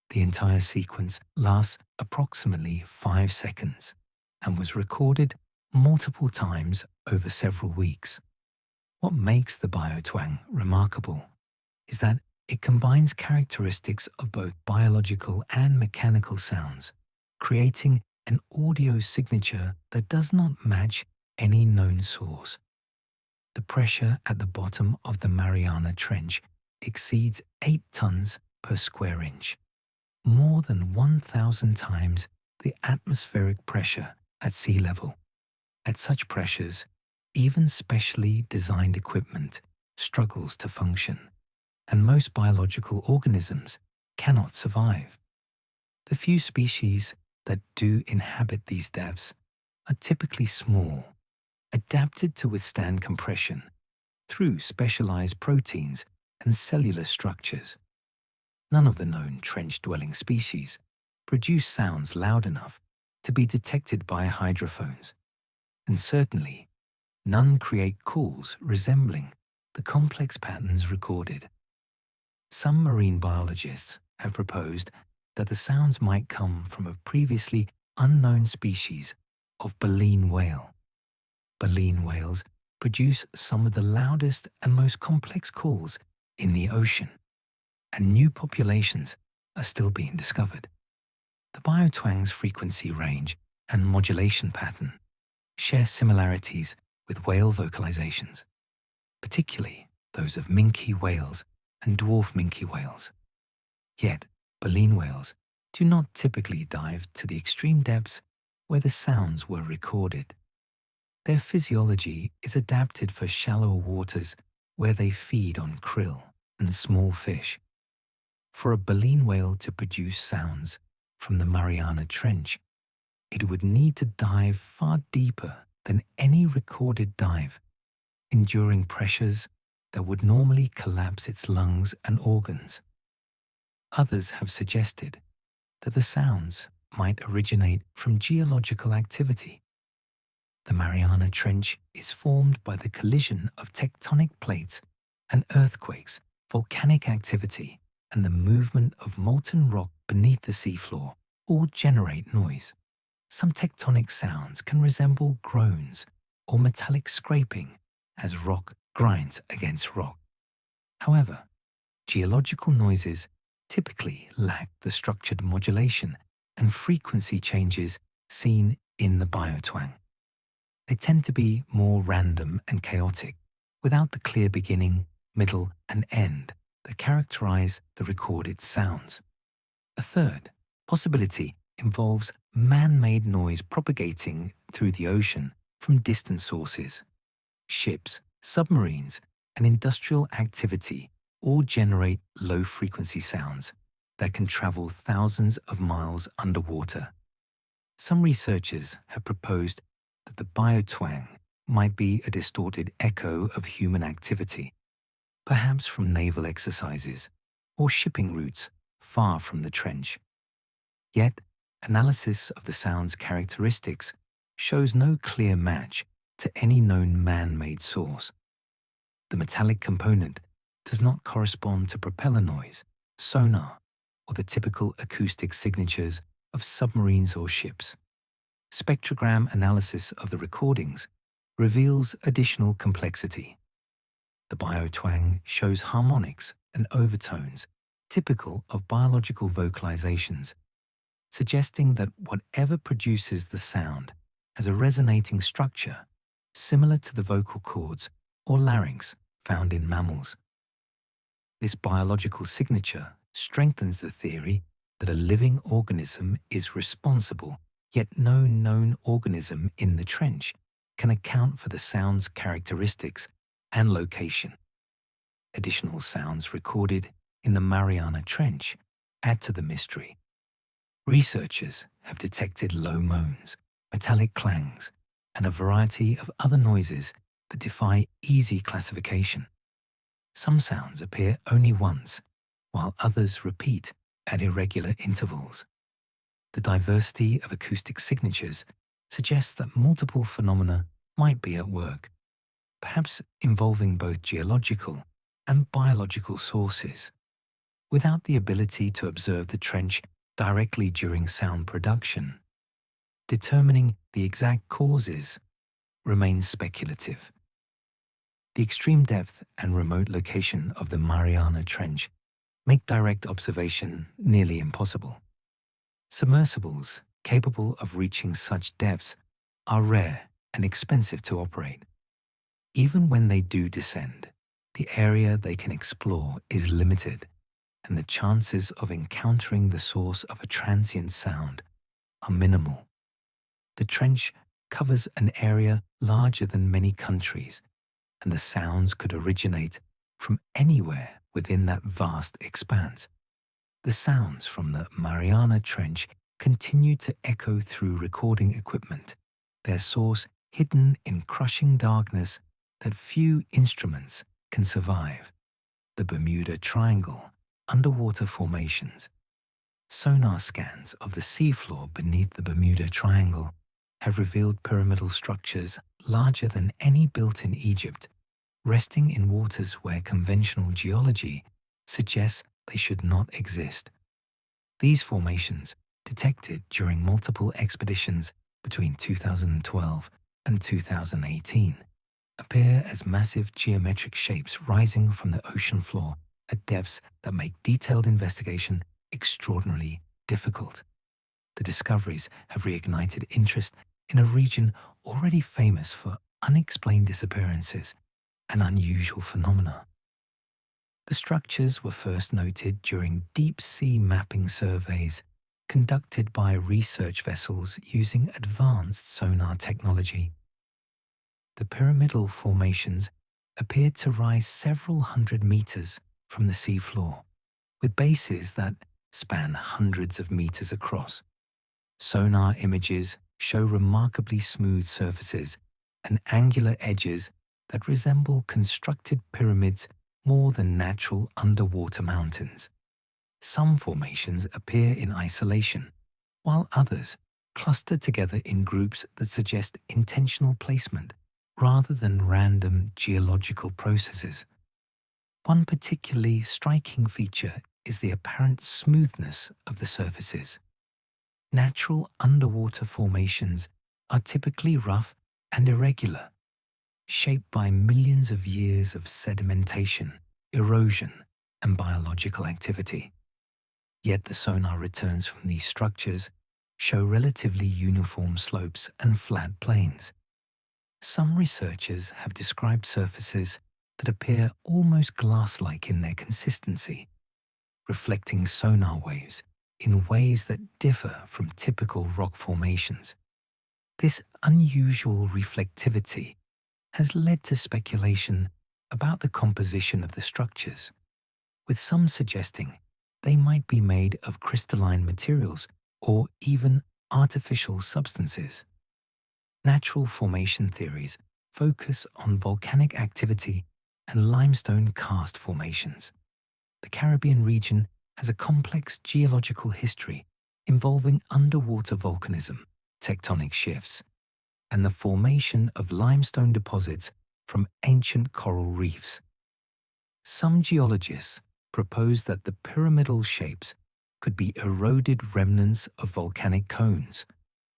The entire sequence lasts approximately 5 seconds and was recorded multiple times over several weeks. What makes the biotwang remarkable is that it combines characteristics of both biological and mechanical sounds, creating an audio signature that does not match any known source. The pressure at the bottom of the Mariana Trench exceeds 8 tons per square inch, more than 1,000 times the atmospheric pressure at sea level. At such pressures, even specially designed equipment struggles to function, and most biological organisms cannot survive. The few species that do inhabit these depths are typically small, adapted to withstand compression through specialized proteins and cellular structures. None of the known trench-dwelling species produce sounds loud enough to be detected by hydrophones, and certainly none create calls resembling the complex patterns recorded. Some marine biologists have proposed that the sounds might come from a previously unknown species of baleen whale. Baleen whales produce some of the loudest and most complex calls in the ocean, and new populations are still being discovered. The biotwang's frequency range and modulation pattern share similarities with whale vocalizations, particularly those of minke whales and dwarf minke whales. Yet, baleen whales do not typically dive to the extreme depths where the sounds were recorded. Their physiology is adapted for shallower waters where they feed on krill and small fish. For a baleen whale to produce sounds from the Mariana Trench, it would need to dive far deeper than any recorded dive, enduring pressures that would normally collapse its lungs and organs. Others have suggested that the sounds might originate from geological activity. The Mariana Trench is formed by the collision of tectonic plates and earthquakes, volcanic activity, and the movement of molten rock beneath the seafloor all generate noise. Some tectonic sounds can resemble groans or metallic scraping as rock grinds against rock. However, geological noises typically lack the structured modulation and frequency changes seen in the biotwang. They tend to be more random and chaotic, without the clear beginning, middle, and end that characterize the recorded sounds. A third possibility involves man-made noise propagating through the ocean from distant sources. Ships, submarines, and industrial activity all generate low-frequency sounds that can travel thousands of miles underwater. Some researchers have proposed that the biotwang might be a distorted echo of human activity, perhaps from naval exercises or shipping routes far from the trench. Yet, analysis of the sound's characteristics shows no clear match to any known man-made source. The metallic component does not correspond to propeller noise, sonar, or the typical acoustic signatures of submarines or ships. Spectrogram analysis of the recordings reveals additional complexity. The biotwang shows harmonics and overtones typical of biological vocalizations, suggesting that whatever produces the sound has a resonating structure similar to the vocal cords or larynx found in mammals. This biological signature strengthens the theory that a living organism is responsible, yet no known organism in the trench can account for the sound's characteristics and location. Additional sounds recorded in the Mariana Trench add to the mystery. Researchers have detected low moans, metallic clangs, and a variety of other noises that defy easy classification. Some sounds appear only once, while others repeat at irregular intervals. The diversity of acoustic signatures suggests that multiple phenomena might be at work, perhaps involving both geological and biological sources. Without the ability to observe the trench directly during sound production, determining the exact causes remains speculative. The extreme depth and remote location of the Mariana Trench make direct observation nearly impossible. Submersibles capable of reaching such depths are rare and expensive to operate. Even when they do descend, the area they can explore is limited, and the chances of encountering the source of a transient sound are minimal. The trench covers an area larger than many countries, and the sounds could originate from anywhere within that vast expanse. The sounds from the Mariana Trench continue to echo through recording equipment, their source hidden in crushing darkness that few instruments can survive. The Bermuda Triangle underwater formations. Sonar scans of the seafloor beneath the Bermuda Triangle have revealed pyramidal structures larger than any built in Egypt, resting in waters where conventional geology suggests they should not exist. These formations, detected during multiple expeditions between 2012 and 2018, appear as massive geometric shapes rising from the ocean floor at depths that make detailed investigation extraordinarily difficult. The discoveries have reignited interest in a region already famous for unexplained disappearances and unusual phenomena. The structures were first noted during deep-sea mapping surveys conducted by research vessels using advanced sonar technology. The pyramidal formations appeared to rise several hundred meters from the seafloor, with bases that span hundreds of meters across. Sonar images show remarkably smooth surfaces and angular edges that resemble constructed pyramids more than natural underwater mountains. Some formations appear in isolation, while others cluster together in groups that suggest intentional placement rather than random geological processes. One particularly striking feature is the apparent smoothness of the surfaces. Natural underwater formations are typically rough and irregular, shaped by millions of years of sedimentation, erosion, and biological activity. Yet the sonar returns from these structures show relatively uniform slopes and flat plains. Some researchers have described surfaces that appear almost glass-like in their consistency, reflecting sonar waves in ways that differ from typical rock formations. This unusual reflectivity has led to speculation about the composition of the structures, with some suggesting they might be made of crystalline materials or even artificial substances. Natural formation theories focus on volcanic activity and limestone karst formations. The Caribbean region has a complex geological history involving underwater volcanism, tectonic shifts, and the formation of limestone deposits from ancient coral reefs. Some geologists propose that the pyramidal shapes could be eroded remnants of volcanic cones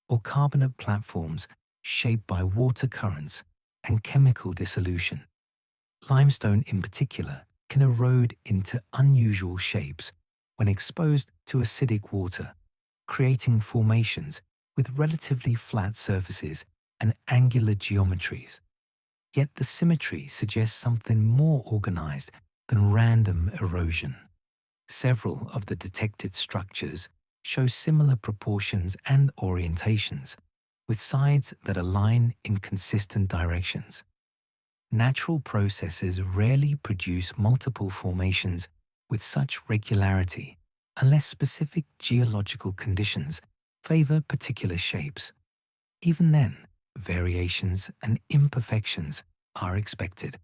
or carbonate platforms shaped by water currents and chemical dissolution. Limestone in particular can erode into unusual shapes when exposed to acidic water, creating formations with relatively flat surfaces and angular geometries. Yet the symmetry suggests something more organized than random erosion. Several of the detected structures show similar proportions and orientations, with sides that align in consistent directions. Natural processes rarely produce multiple formations with such regularity unless specific geological conditions favor particular shapes. Even then, variations and imperfections are expected.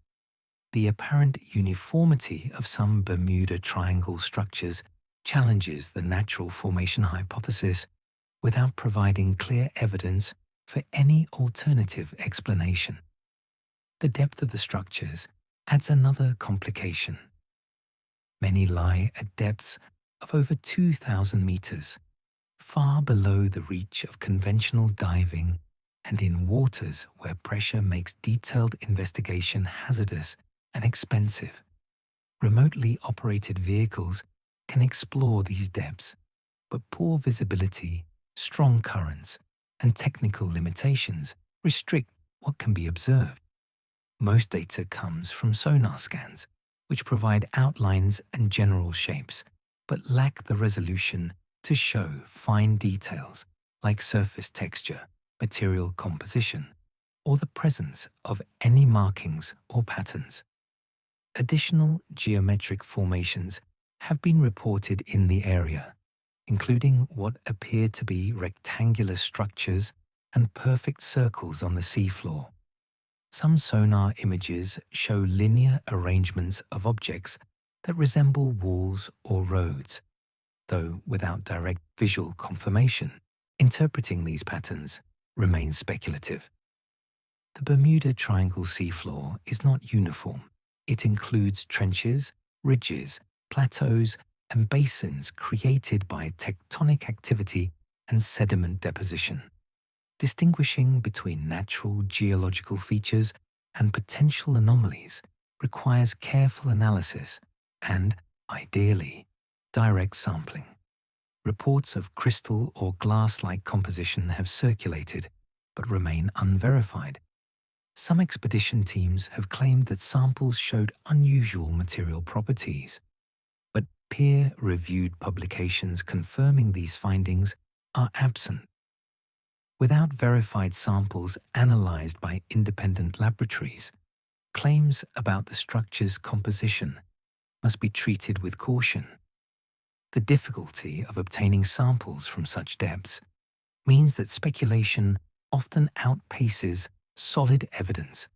The apparent uniformity of some Bermuda Triangle structures challenges the natural formation hypothesis without providing clear evidence for any alternative explanation. The depth of the structures adds another complication. Many lie at depths of over 2,000 meters, far below the reach of conventional diving and in waters where pressure makes detailed investigation hazardous and expensive. Remotely operated vehicles can explore these depths, but poor visibility, strong currents, and technical limitations restrict what can be observed. Most data comes from sonar scans, which provide outlines and general shapes, but lack the resolution to show fine details like surface texture, material composition, or the presence of any markings or patterns. Additional geometric formations have been reported in the area, including what appear to be rectangular structures and perfect circles on the seafloor. Some sonar images show linear arrangements of objects that resemble walls or roads, though without direct visual confirmation. Interpreting these patterns remains speculative. The Bermuda Triangle seafloor is not uniform. It includes trenches, ridges, plateaus, and basins created by tectonic activity and sediment deposition. Distinguishing between natural geological features and potential anomalies requires careful analysis and, ideally, direct sampling. Reports of crystal or glass-like composition have circulated, but remain unverified. Some expedition teams have claimed that samples showed unusual material properties, but peer-reviewed publications confirming these findings are absent. Without verified samples analyzed by independent laboratories, claims about the structure's composition must be treated with caution. The difficulty of obtaining samples from such depths means that speculation often outpaces solid evidence.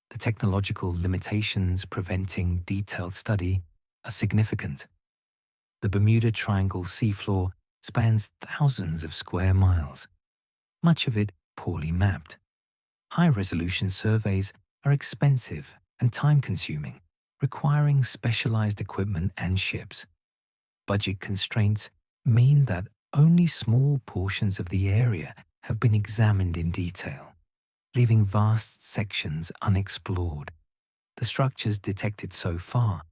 The technological limitations preventing detailed study are significant. The Bermuda Triangle seafloor spans thousands of square miles, much of it poorly mapped. High-resolution surveys are expensive and time-consuming, requiring specialized equipment and ships. Budget constraints mean that only small portions of the area have been examined in detail, leaving vast sections unexplored. The structures detected so far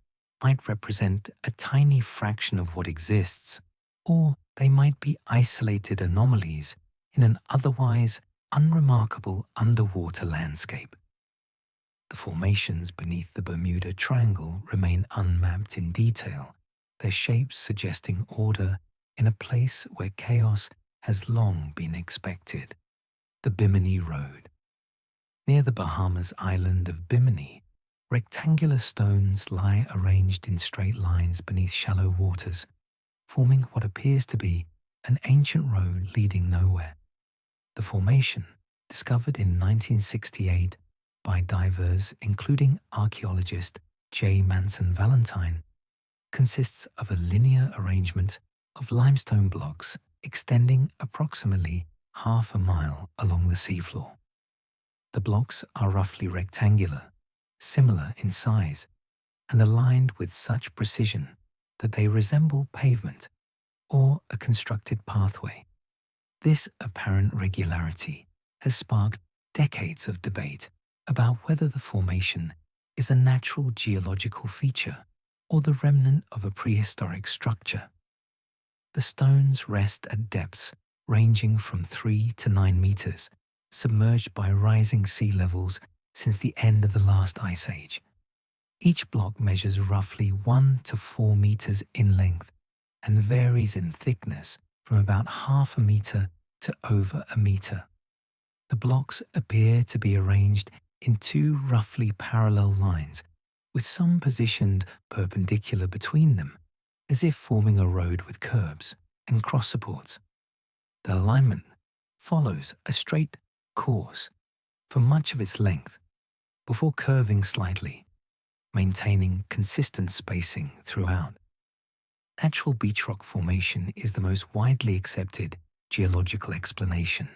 might represent a tiny fraction of what exists, or they might be isolated anomalies in an otherwise unremarkable underwater landscape. The formations beneath the Bermuda Triangle remain unmapped in detail, their shapes suggesting order in a place where chaos has long been expected. The Bimini Road. Near the Bahamas island of Bimini, rectangular stones lie arranged in straight lines beneath shallow waters, forming what appears to be an ancient road leading nowhere. The formation, discovered in 1968 by divers including archaeologist J. Manson Valentine, consists of a linear arrangement of limestone blocks extending approximately half a mile along the seafloor. The blocks are roughly rectangular, similar in size, and aligned with such precision that they resemble pavement or a constructed pathway. This apparent regularity has sparked decades of debate about whether the formation is a natural geological feature or the remnant of a prehistoric structure. The stones rest at depths ranging from 3 to 9 meters, submerged by rising sea levels since the end of the last ice age. Each block measures roughly 1 to 4 meters in length and varies in thickness from about half a meter to over a meter. The blocks appear to be arranged in two roughly parallel lines, with some positioned perpendicular between them, as if forming a road with curbs and cross supports. The alignment follows a straight course for much of its length, before curving slightly, maintaining consistent spacing throughout. Natural beach rock formation is the most widely accepted geological explanation.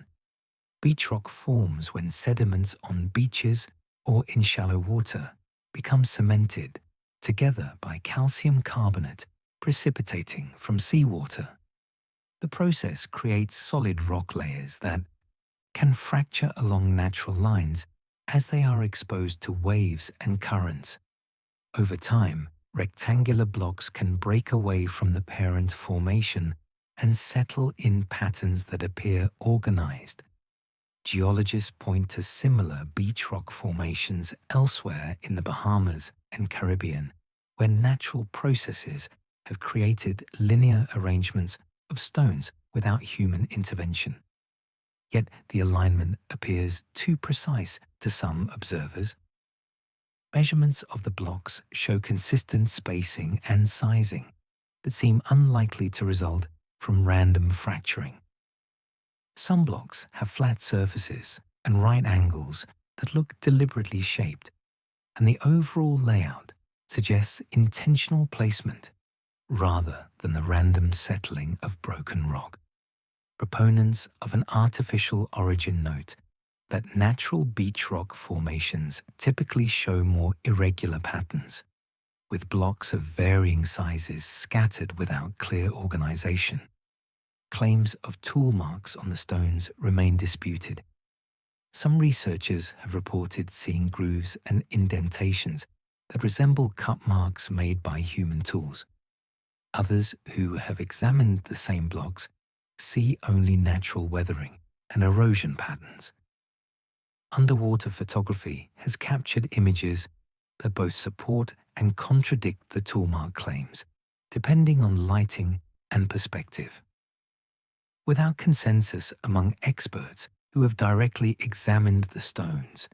Beach rock forms when sediments on beaches or in shallow water become cemented together by calcium carbonate precipitating from seawater. The process creates solid rock layers that can fracture along natural lines as they are exposed to waves and currents. Over time, rectangular blocks can break away from the parent formation and settle in patterns that appear organized. Geologists point to similar beach rock formations elsewhere in the Bahamas and Caribbean, where natural processes have created linear arrangements of stones without human intervention. Yet the alignment appears too precise to some observers. Measurements of the blocks show consistent spacing and sizing that seem unlikely to result from random fracturing. Some blocks have flat surfaces and right angles that look deliberately shaped, and the overall layout suggests intentional placement rather than the random settling of broken rock. Proponents of an artificial origin note that natural beach rock formations typically show more irregular patterns, with blocks of varying sizes scattered without clear organization. Claims of tool marks on the stones remain disputed. Some researchers have reported seeing grooves and indentations that resemble cut marks made by human tools. Others who have examined the same blocks see only natural weathering and erosion patterns. Underwater photography has captured images that both support and contradict the toolmark claims, depending on lighting and perspective. Without consensus among experts who have directly examined the stones,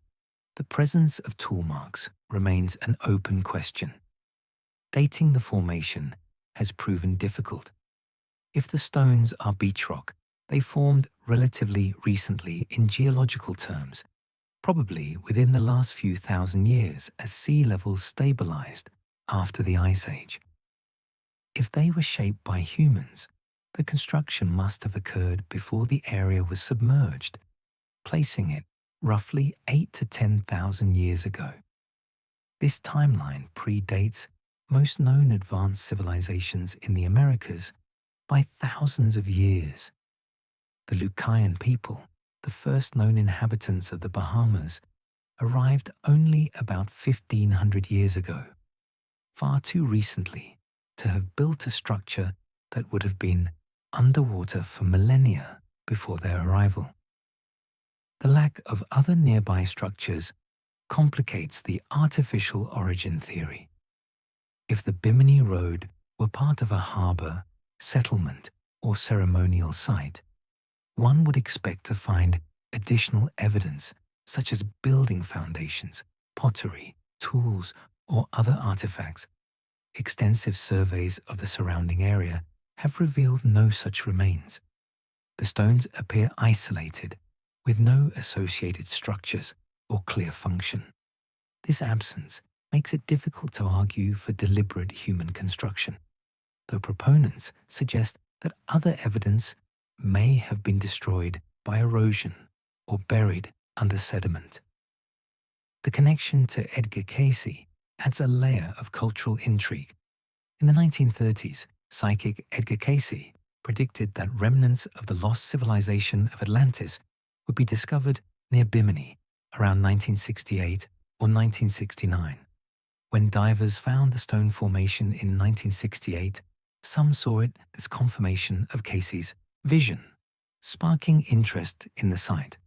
the presence of toolmarks remains an open question. Dating the formation has proven difficult. If the stones are beach rock, they formed relatively recently in geological terms, probably within the last few thousand years as sea levels stabilized after the Ice Age. If they were shaped by humans, the construction must have occurred before the area was submerged, placing it roughly 8 to 10,000 years ago. This timeline predates most known advanced civilizations in the Americas by thousands of years. The Lucayan people, the first known inhabitants of the Bahamas, arrived only about 1,500 years ago, far too recently to have built a structure that would have been underwater for millennia before their arrival. The lack of other nearby structures complicates the artificial origin theory. If the Bimini Road were part of a harbor, settlement, or ceremonial site, one would expect to find additional evidence such as building foundations, pottery, tools, or other artifacts. Extensive surveys of the surrounding area have revealed no such remains. The stones appear isolated, with no associated structures or clear function. This absence makes it difficult to argue for deliberate human construction, though proponents suggest that other evidence may have been destroyed by erosion or buried under sediment. The connection to Edgar Cayce adds a layer of cultural intrigue. In the 1930s, psychic Edgar Cayce predicted that remnants of the lost civilization of Atlantis would be discovered near Bimini around 1968 or 1969. When divers found the stone formation in 1968, some saw it as confirmation of Cayce's vision, sparking interest in the site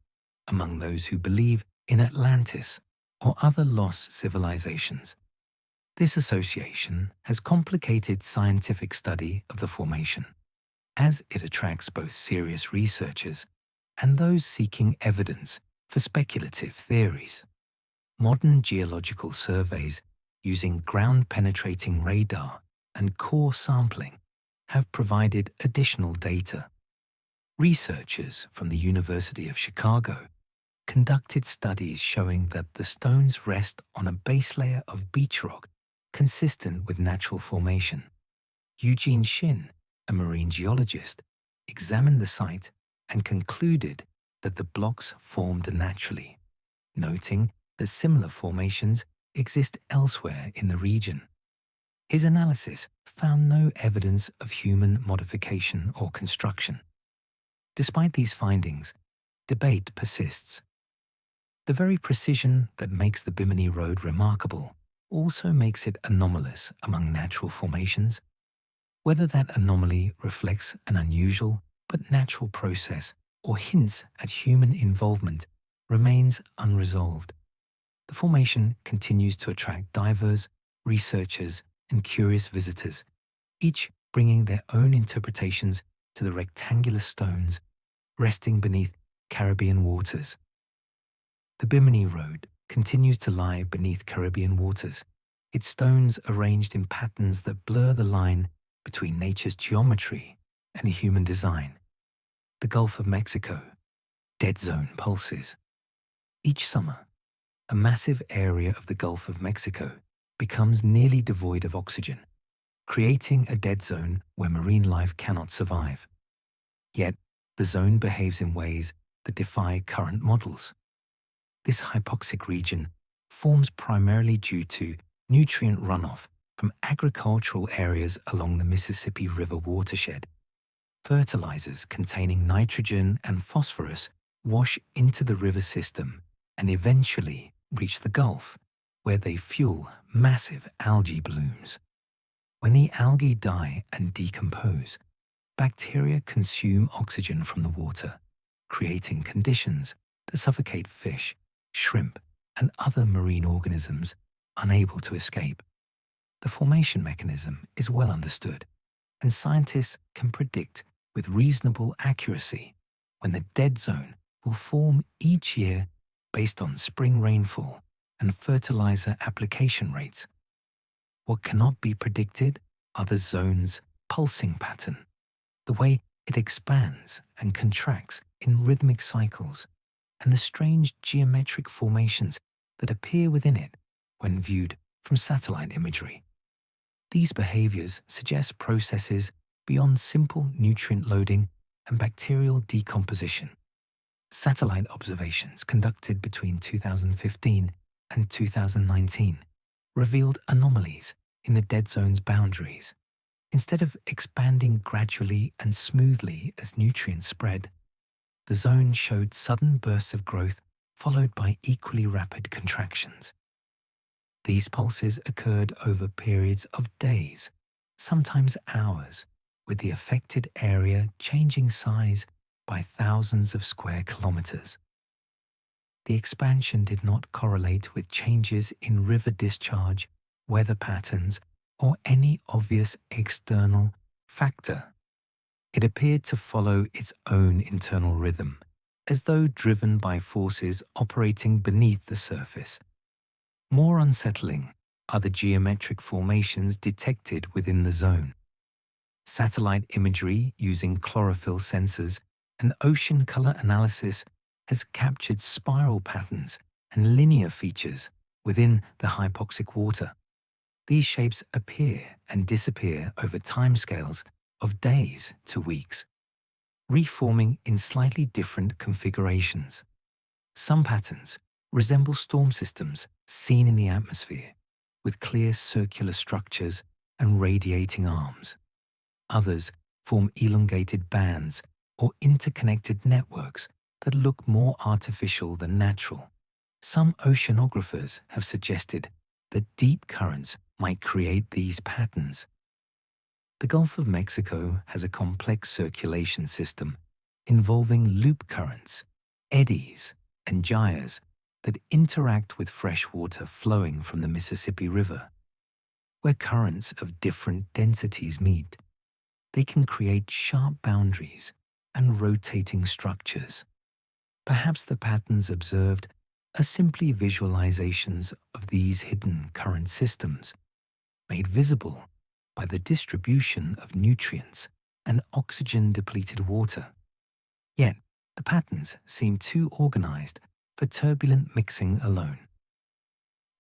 among those who believe in Atlantis or other lost civilizations. This association has complicated scientific study of the formation, as it attracts both serious researchers and those seeking evidence for speculative theories. Modern geological surveys using ground-penetrating radar and core sampling have provided additional data. Researchers from the University of Chicago conducted studies showing that the stones rest on a base layer of beach rock consistent with natural formation. Eugene Shin, a marine geologist, examined the site and concluded that the blocks formed naturally, noting that similar formations exist elsewhere in the region. His analysis found no evidence of human modification or construction. Despite these findings, debate persists. The very precision that makes the Bimini Road remarkable also makes it anomalous among natural formations. Whether that anomaly reflects an unusual but natural process or hints at human involvement remains unresolved. The formation continues to attract divers, researchers, and curious visitors, each bringing their own interpretations to the rectangular stones resting beneath Caribbean waters. The Bimini Road continues to lie beneath Caribbean waters, its stones arranged in patterns that blur the line between nature's geometry and human design. The Gulf of Mexico, dead zone pulses. Each summer, a massive area of the Gulf of Mexico becomes nearly devoid of oxygen, creating a dead zone where marine life cannot survive. Yet, the zone behaves in ways that defy current models. This hypoxic region forms primarily due to nutrient runoff from agricultural areas along the Mississippi River watershed. Fertilizers containing nitrogen and phosphorus wash into the river system and eventually reach the Gulf, where they fuel massive algae blooms. When the algae die and decompose, bacteria consume oxygen from the water, creating conditions that suffocate fish, shrimp, and other marine organisms unable to escape. The formation mechanism is well understood, and scientists can predict with reasonable accuracy when the dead zone will form each year based on spring rainfall and fertilizer application rates. What cannot be predicted are the zone's pulsing pattern, the way it expands and contracts in rhythmic cycles, and the strange geometric formations that appear within it when viewed from satellite imagery. These behaviors suggest processes beyond simple nutrient loading and bacterial decomposition. Satellite observations conducted between 2015 and 2019 revealed anomalies in the dead zone's boundaries. Instead of expanding gradually and smoothly as nutrients spread, the zone showed sudden bursts of growth followed by equally rapid contractions. These pulses occurred over periods of days, sometimes hours, with the affected area changing size by thousands of square kilometers. The expansion did not correlate with changes in river discharge, weather patterns, or any obvious external factor. It appeared to follow its own internal rhythm, as though driven by forces operating beneath the surface. More unsettling are the geometric formations detected within the zone. Satellite imagery using chlorophyll sensors and ocean color analysis has captured spiral patterns and linear features within the hypoxic water. These shapes appear and disappear over timescales of days to weeks, reforming in slightly different configurations. Some patterns resemble storm systems seen in the atmosphere, with clear circular structures and radiating arms. Others form elongated bands or interconnected networks that look more artificial than natural. Some oceanographers have suggested that deep currents might create these patterns. The Gulf of Mexico has a complex circulation system involving loop currents, eddies, and gyres that interact with fresh water flowing from the Mississippi River. Where currents of different densities meet, they can create sharp boundaries and rotating structures. Perhaps the patterns observed are simply visualizations of these hidden current systems, made visible by the distribution of nutrients and oxygen-depleted water. Yet, the patterns seem too organized for turbulent mixing alone.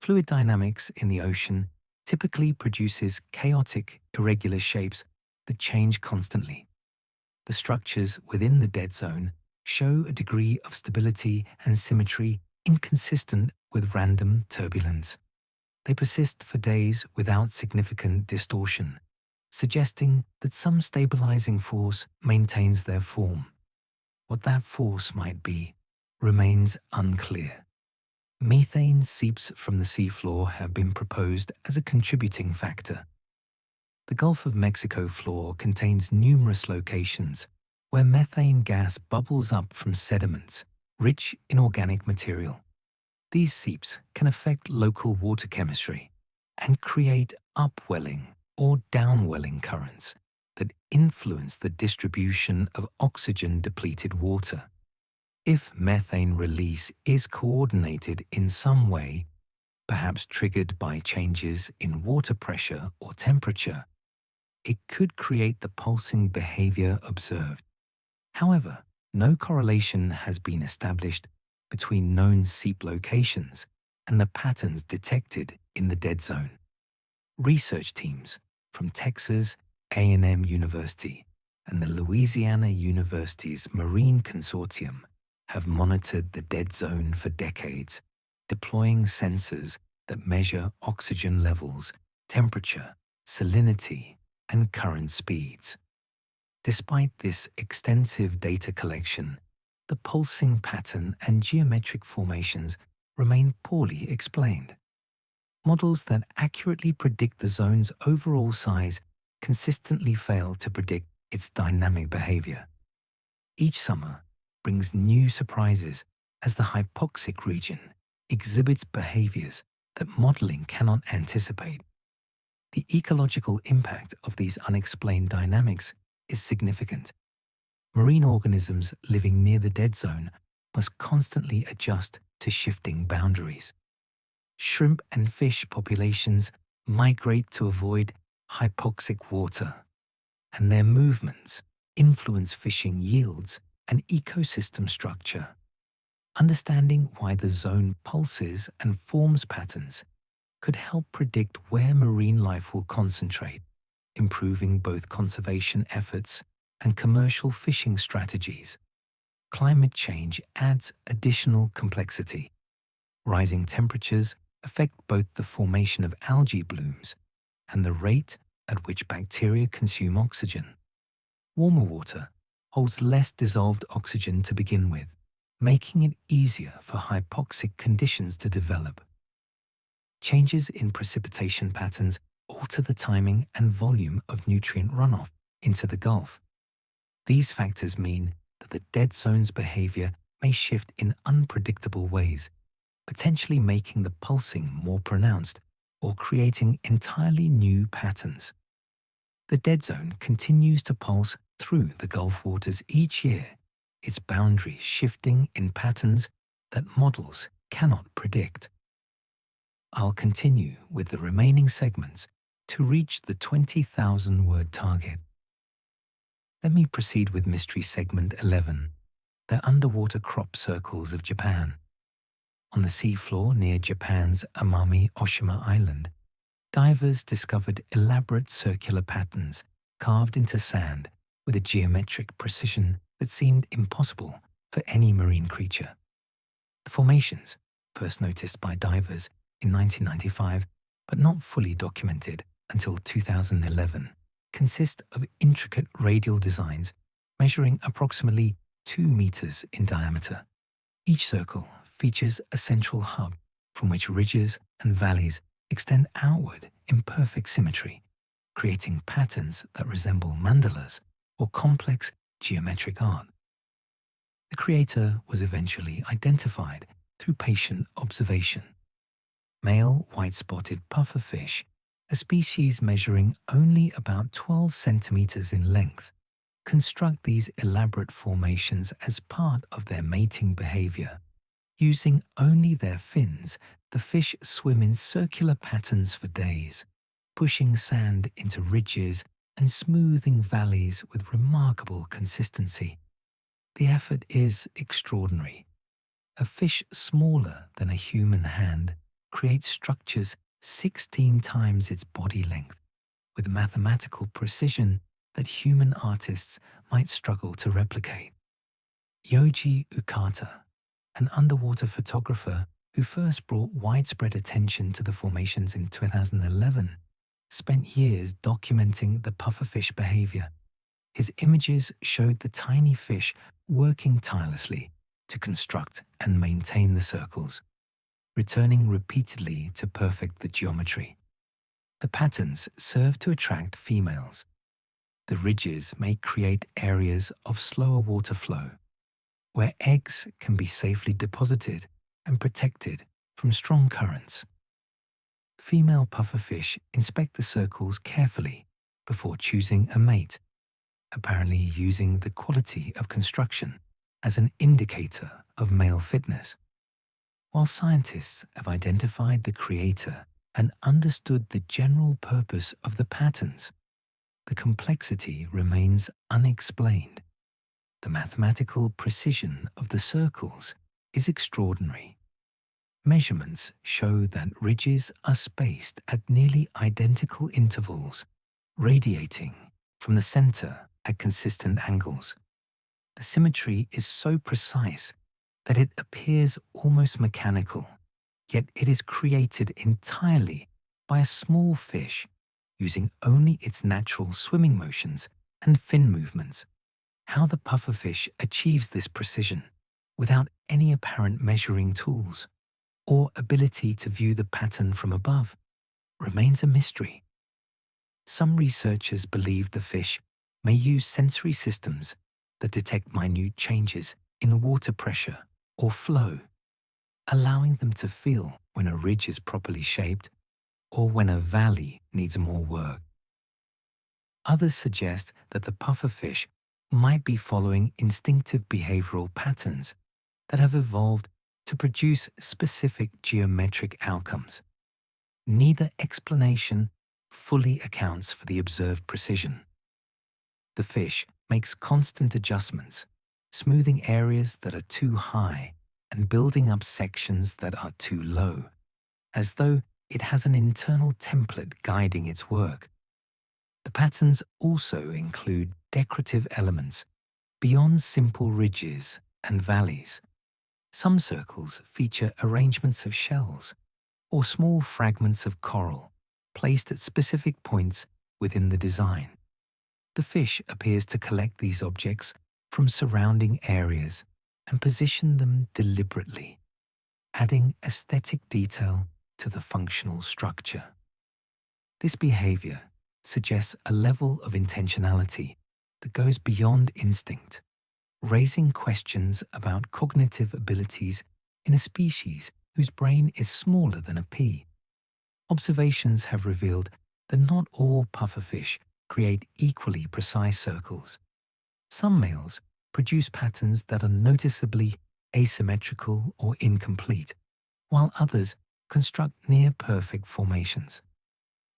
Fluid dynamics in the ocean typically produces chaotic, irregular shapes that change constantly. The structures within the dead zone show a degree of stability and symmetry inconsistent with random turbulence. They persist for days without significant distortion, suggesting that some stabilizing force maintains their form. What that force might be remains unclear. Methane seeps from the seafloor have been proposed as a contributing factor. The Gulf of Mexico floor contains numerous locations where methane gas bubbles up from sediments rich in organic material. These seeps can affect local water chemistry and create upwelling or downwelling currents that influence the distribution of oxygen-depleted water. If methane release is coordinated in some way, perhaps triggered by changes in water pressure or temperature, it could create the pulsing behavior observed. However, no correlation has been established between known seep locations and the patterns detected in the dead zone. Research teams from Texas A&M University and the Louisiana University's Marine Consortium have monitored the dead zone for decades, deploying sensors that measure oxygen levels, temperature, salinity, and current speeds. Despite this extensive data collection, the pulsing pattern and geometric formations remain poorly explained. Models that accurately predict the zone's overall size consistently fail to predict its dynamic behavior. Each summer brings new surprises as the hypoxic region exhibits behaviors that modeling cannot anticipate. The ecological impact of these unexplained dynamics is significant. Marine organisms living near the dead zone must constantly adjust to shifting boundaries. Shrimp and fish populations migrate to avoid hypoxic water, and their movements influence fishing yields and ecosystem structure. Understanding why the zone pulses and forms patterns could help predict where marine life will concentrate, improving both conservation efforts and commercial fishing strategies. Climate change adds additional complexity. Rising temperatures affect both the formation of algae blooms and the rate at which bacteria consume oxygen. Warmer water holds less dissolved oxygen to begin with, making it easier for hypoxic conditions to develop. Changes in precipitation patterns alter the timing and volume of nutrient runoff into the Gulf. These factors mean that the dead zone's behavior may shift in unpredictable ways, potentially making the pulsing more pronounced or creating entirely new patterns. The dead zone continues to pulse through the Gulf waters each year, its boundaries shifting in patterns that models cannot predict. I'll continue with the remaining segments to reach the 20,000-word target. Let me proceed with Mystery Segment 11, the underwater crop circles of Japan. On the seafloor near Japan's Amami Oshima Island, divers discovered elaborate circular patterns carved into sand with a geometric precision that seemed impossible for any marine creature. The formations, first noticed by divers in 1995 but not fully documented until 2011, consist of intricate radial designs measuring approximately 2 meters in diameter. Each circle features a central hub from which ridges and valleys extend outward in perfect symmetry, creating patterns that resemble mandalas or complex geometric art. The creator was eventually identified through patient observation. Male white-spotted pufferfish, a species measuring only about 12 centimeters in length, construct these elaborate formations as part of their mating behavior. Using only their fins, the fish swim in circular patterns for days, pushing sand into ridges and smoothing valleys with remarkable consistency. The effort is extraordinary. A fish smaller than a human hand creates structures 16 times its body length, with mathematical precision that human artists might struggle to replicate. Yoji Ukata, an underwater photographer who first brought widespread attention to the formations in 2011, spent years documenting the pufferfish behavior. His images showed the tiny fish working tirelessly to construct and maintain the circles, returning repeatedly to perfect the geometry. The patterns serve to attract females. The ridges may create areas of slower water flow, where eggs can be safely deposited and protected from strong currents. Female pufferfish inspect the circles carefully before choosing a mate, apparently using the quality of construction as an indicator of male fitness. While scientists have identified the creator and understood the general purpose of the patterns, the complexity remains unexplained. The mathematical precision of the circles is extraordinary. Measurements show that ridges are spaced at nearly identical intervals, radiating from the center at consistent angles. The symmetry is so precise that it appears almost mechanical, yet it is created entirely by a small fish using only its natural swimming motions and fin movements. How the pufferfish achieves this precision without any apparent measuring tools or ability to view the pattern from above remains a mystery. Some researchers believe the fish may use sensory systems that detect minute changes in water pressure or flow, allowing them to feel when a ridge is properly shaped or when a valley needs more work. Others suggest that the pufferfish might be following instinctive behavioral patterns that have evolved to produce specific geometric outcomes. Neither explanation fully accounts for the observed precision. The fish makes constant adjustments, smoothing areas that are too high and building up sections that are too low, as though it has an internal template guiding its work. The patterns also include decorative elements beyond simple ridges and valleys. Some circles feature arrangements of shells or small fragments of coral placed at specific points within the design. The fish appears to collect these objects from surrounding areas and position them deliberately, adding aesthetic detail to the functional structure. This behavior suggests a level of intentionality that goes beyond instinct, raising questions about cognitive abilities in a species whose brain is smaller than a pea. Observations have revealed that not all pufferfish create equally precise circles. Some males produce patterns that are noticeably asymmetrical or incomplete, while others construct near-perfect formations.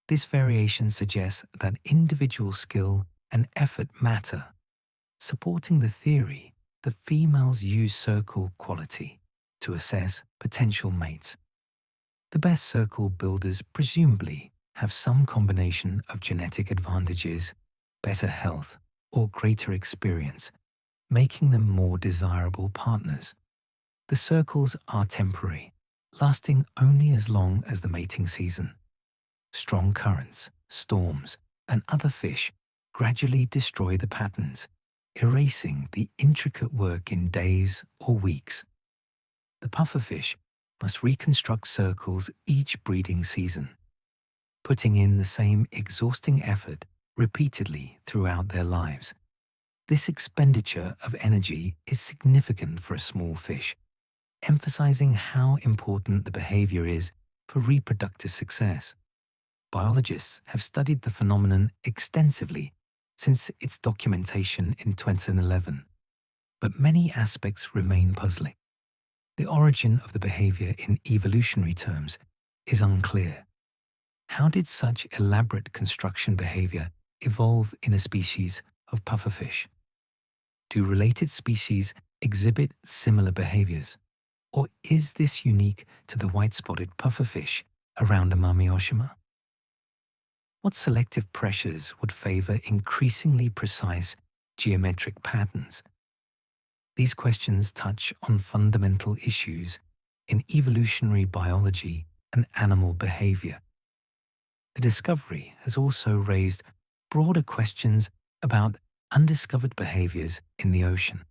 This variation suggests that individual skill and effort matter, supporting the theory that females use circle quality to assess potential mates. The best circle builders presumably have some combination of genetic advantages, better health, or greater experience, making them more desirable partners. The circles are temporary, lasting only as long as the mating season. Strong currents, storms, and other fish gradually destroy the patterns, erasing the intricate work in days or weeks. The pufferfish must reconstruct circles each breeding season, putting in the same exhausting effort repeatedly throughout their lives. This expenditure of energy is significant for a small fish, emphasizing how important the behavior is for reproductive success. Biologists have studied the phenomenon extensively since its documentation in 2011, but many aspects remain puzzling. The origin of the behavior in evolutionary terms is unclear. How did such elaborate construction behavior evolve in a species of pufferfish? Do related species exhibit similar behaviors, or is this unique to the white-spotted pufferfish around Amami Oshima? What selective pressures would favor increasingly precise geometric patterns? These questions touch on fundamental issues in evolutionary biology and animal behavior. The discovery has also raised broader questions about undiscovered behaviors in the ocean.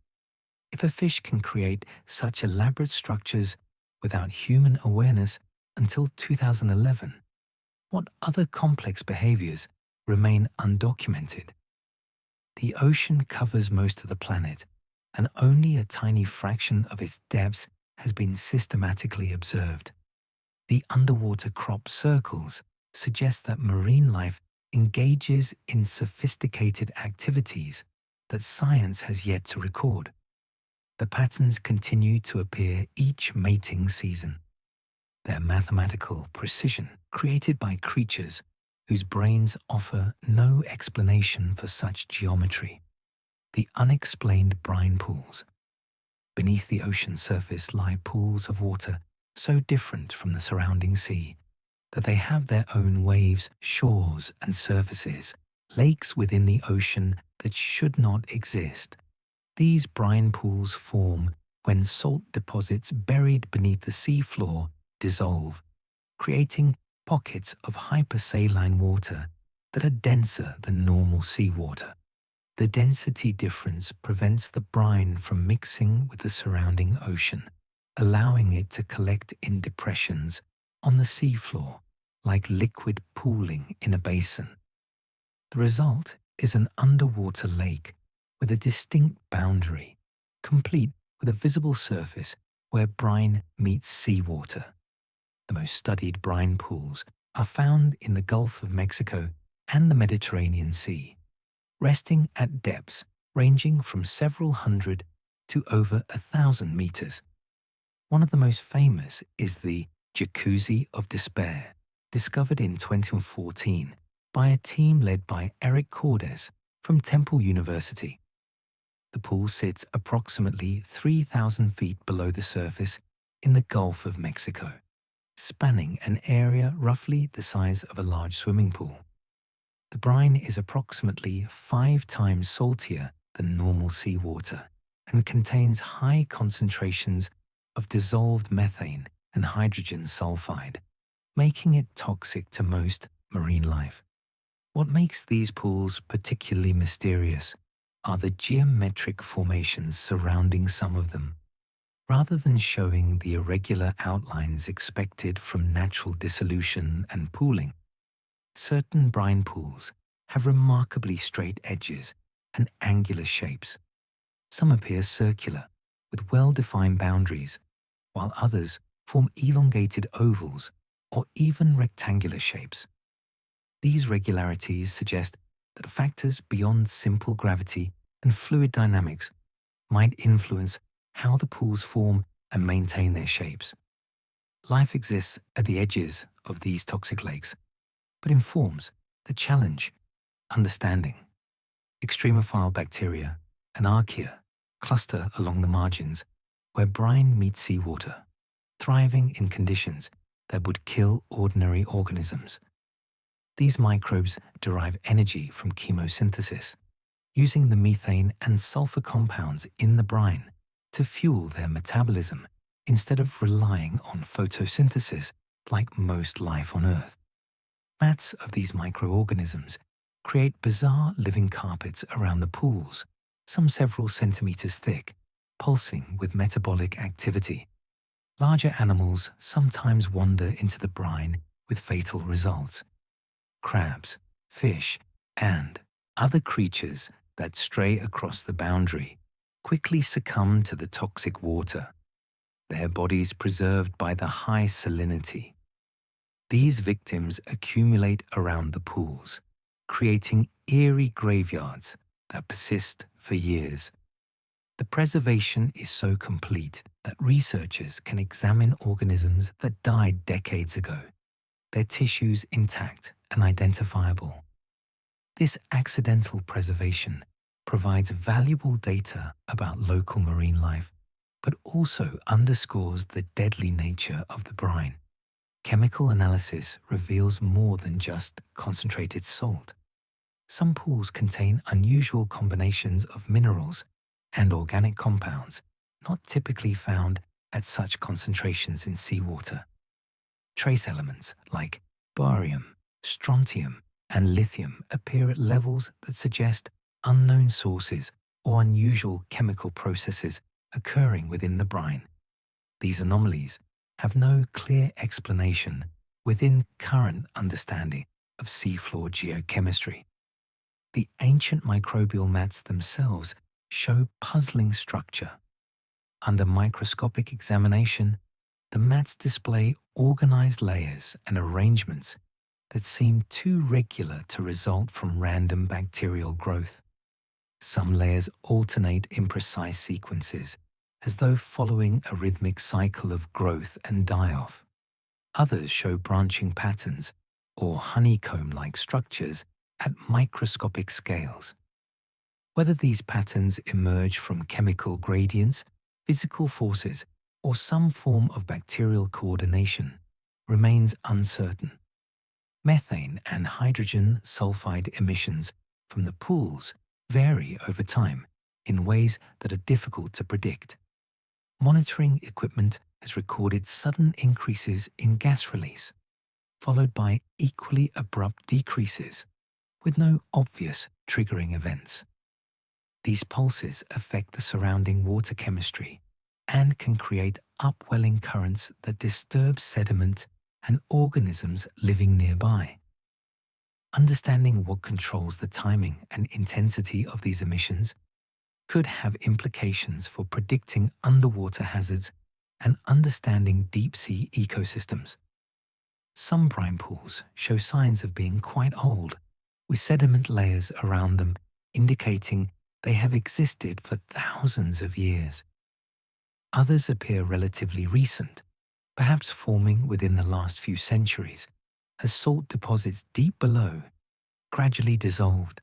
If a fish can create such elaborate structures without human awareness until 2011, what other complex behaviors remain undocumented? The ocean covers most of the planet, and only a tiny fraction of its depths has been systematically observed. The underwater crop circles suggest that marine life engages in sophisticated activities that science has yet to record. The patterns continue to appear each mating season. Their mathematical precision, created by creatures whose brains offer no explanation for such geometry. The unexplained brine pools. Beneath the ocean surface lie pools of water so different from the surrounding sea that they have their own waves, shores, and surfaces, lakes within the ocean that should not exist. These brine pools form when salt deposits buried beneath the seafloor dissolve, creating pockets of hypersaline water that are denser than normal seawater. The density difference prevents the brine from mixing with the surrounding ocean, allowing it to collect in depressions on the seafloor, like liquid pooling in a basin. The result is an underwater lake with a distinct boundary, complete with a visible surface where brine meets seawater. The most studied brine pools are found in the Gulf of Mexico and the Mediterranean Sea, resting at depths ranging from several hundred to over 1,000 meters. One of the most famous is the Jacuzzi of Despair, discovered in 2014 by a team led by Eric Cordes from Temple University. The pool sits approximately 3,000 feet below the surface in the Gulf of Mexico, spanning an area roughly the size of a large swimming pool. The brine is approximately 5 times saltier than normal seawater and contains high concentrations of dissolved methane and hydrogen sulfide, making it toxic to most marine life. What makes these pools particularly mysterious are the geometric formations surrounding some of them. Rather than showing the irregular outlines expected from natural dissolution and pooling, certain brine pools have remarkably straight edges and angular shapes. Some appear circular, with well-defined boundaries, while others form elongated ovals or even rectangular shapes. These regularities suggest that factors beyond simple gravity and fluid dynamics might influence how the pools form and maintain their shapes. Life exists at the edges of these toxic lakes, but informs the challenge, understanding. Extremophile bacteria and archaea cluster along the margins where brine meets seawater, thriving in conditions that would kill ordinary organisms. These microbes derive energy from chemosynthesis, using the methane and sulfur compounds in the brine to fuel their metabolism instead of relying on photosynthesis like most life on Earth. Mats of these microorganisms create bizarre living carpets around the pools, some several centimeters thick, pulsing with metabolic activity. Larger animals sometimes wander into the brine with fatal results. Crabs, fish, and other creatures that stray across the boundary quickly succumb to the toxic water, their bodies preserved by the high salinity. These victims accumulate around the pools, creating eerie graveyards that persist for years. The preservation is so complete that researchers can examine organisms that died decades ago, their tissues intact and identifiable. This accidental preservation provides valuable data about local marine life, but also underscores the deadly nature of the brine. Chemical analysis reveals more than just concentrated salt. Some pools contain unusual combinations of minerals and organic compounds not typically found at such concentrations in seawater. Trace elements like barium, strontium, and lithium appear at levels that suggest unknown sources or unusual chemical processes occurring within the brine. These anomalies have no clear explanation within current understanding of seafloor geochemistry. The ancient microbial mats themselves show puzzling structure. Under microscopic examination, the mats display organized layers and arrangements that seem too regular to result from random bacterial growth. Some layers alternate in precise sequences, as though following a rhythmic cycle of growth and die-off. Others show branching patterns or honeycomb-like structures at microscopic scales. Whether these patterns emerge from chemical gradients, physical forces, or some form of bacterial coordination remains uncertain. Methane and hydrogen sulfide emissions from the pools vary over time in ways that are difficult to predict. Monitoring equipment has recorded sudden increases in gas release, followed by equally abrupt decreases, with no obvious triggering events. These pulses affect the surrounding water chemistry and can create upwelling currents that disturb sediment and organisms living nearby. Understanding what controls the timing and intensity of these emissions could have implications for predicting underwater hazards and understanding deep-sea ecosystems. Some brine pools show signs of being quite old, with sediment layers around them indicating they have existed for thousands of years. Others appear relatively recent, perhaps forming within the last few centuries, as salt deposits deep below gradually dissolved.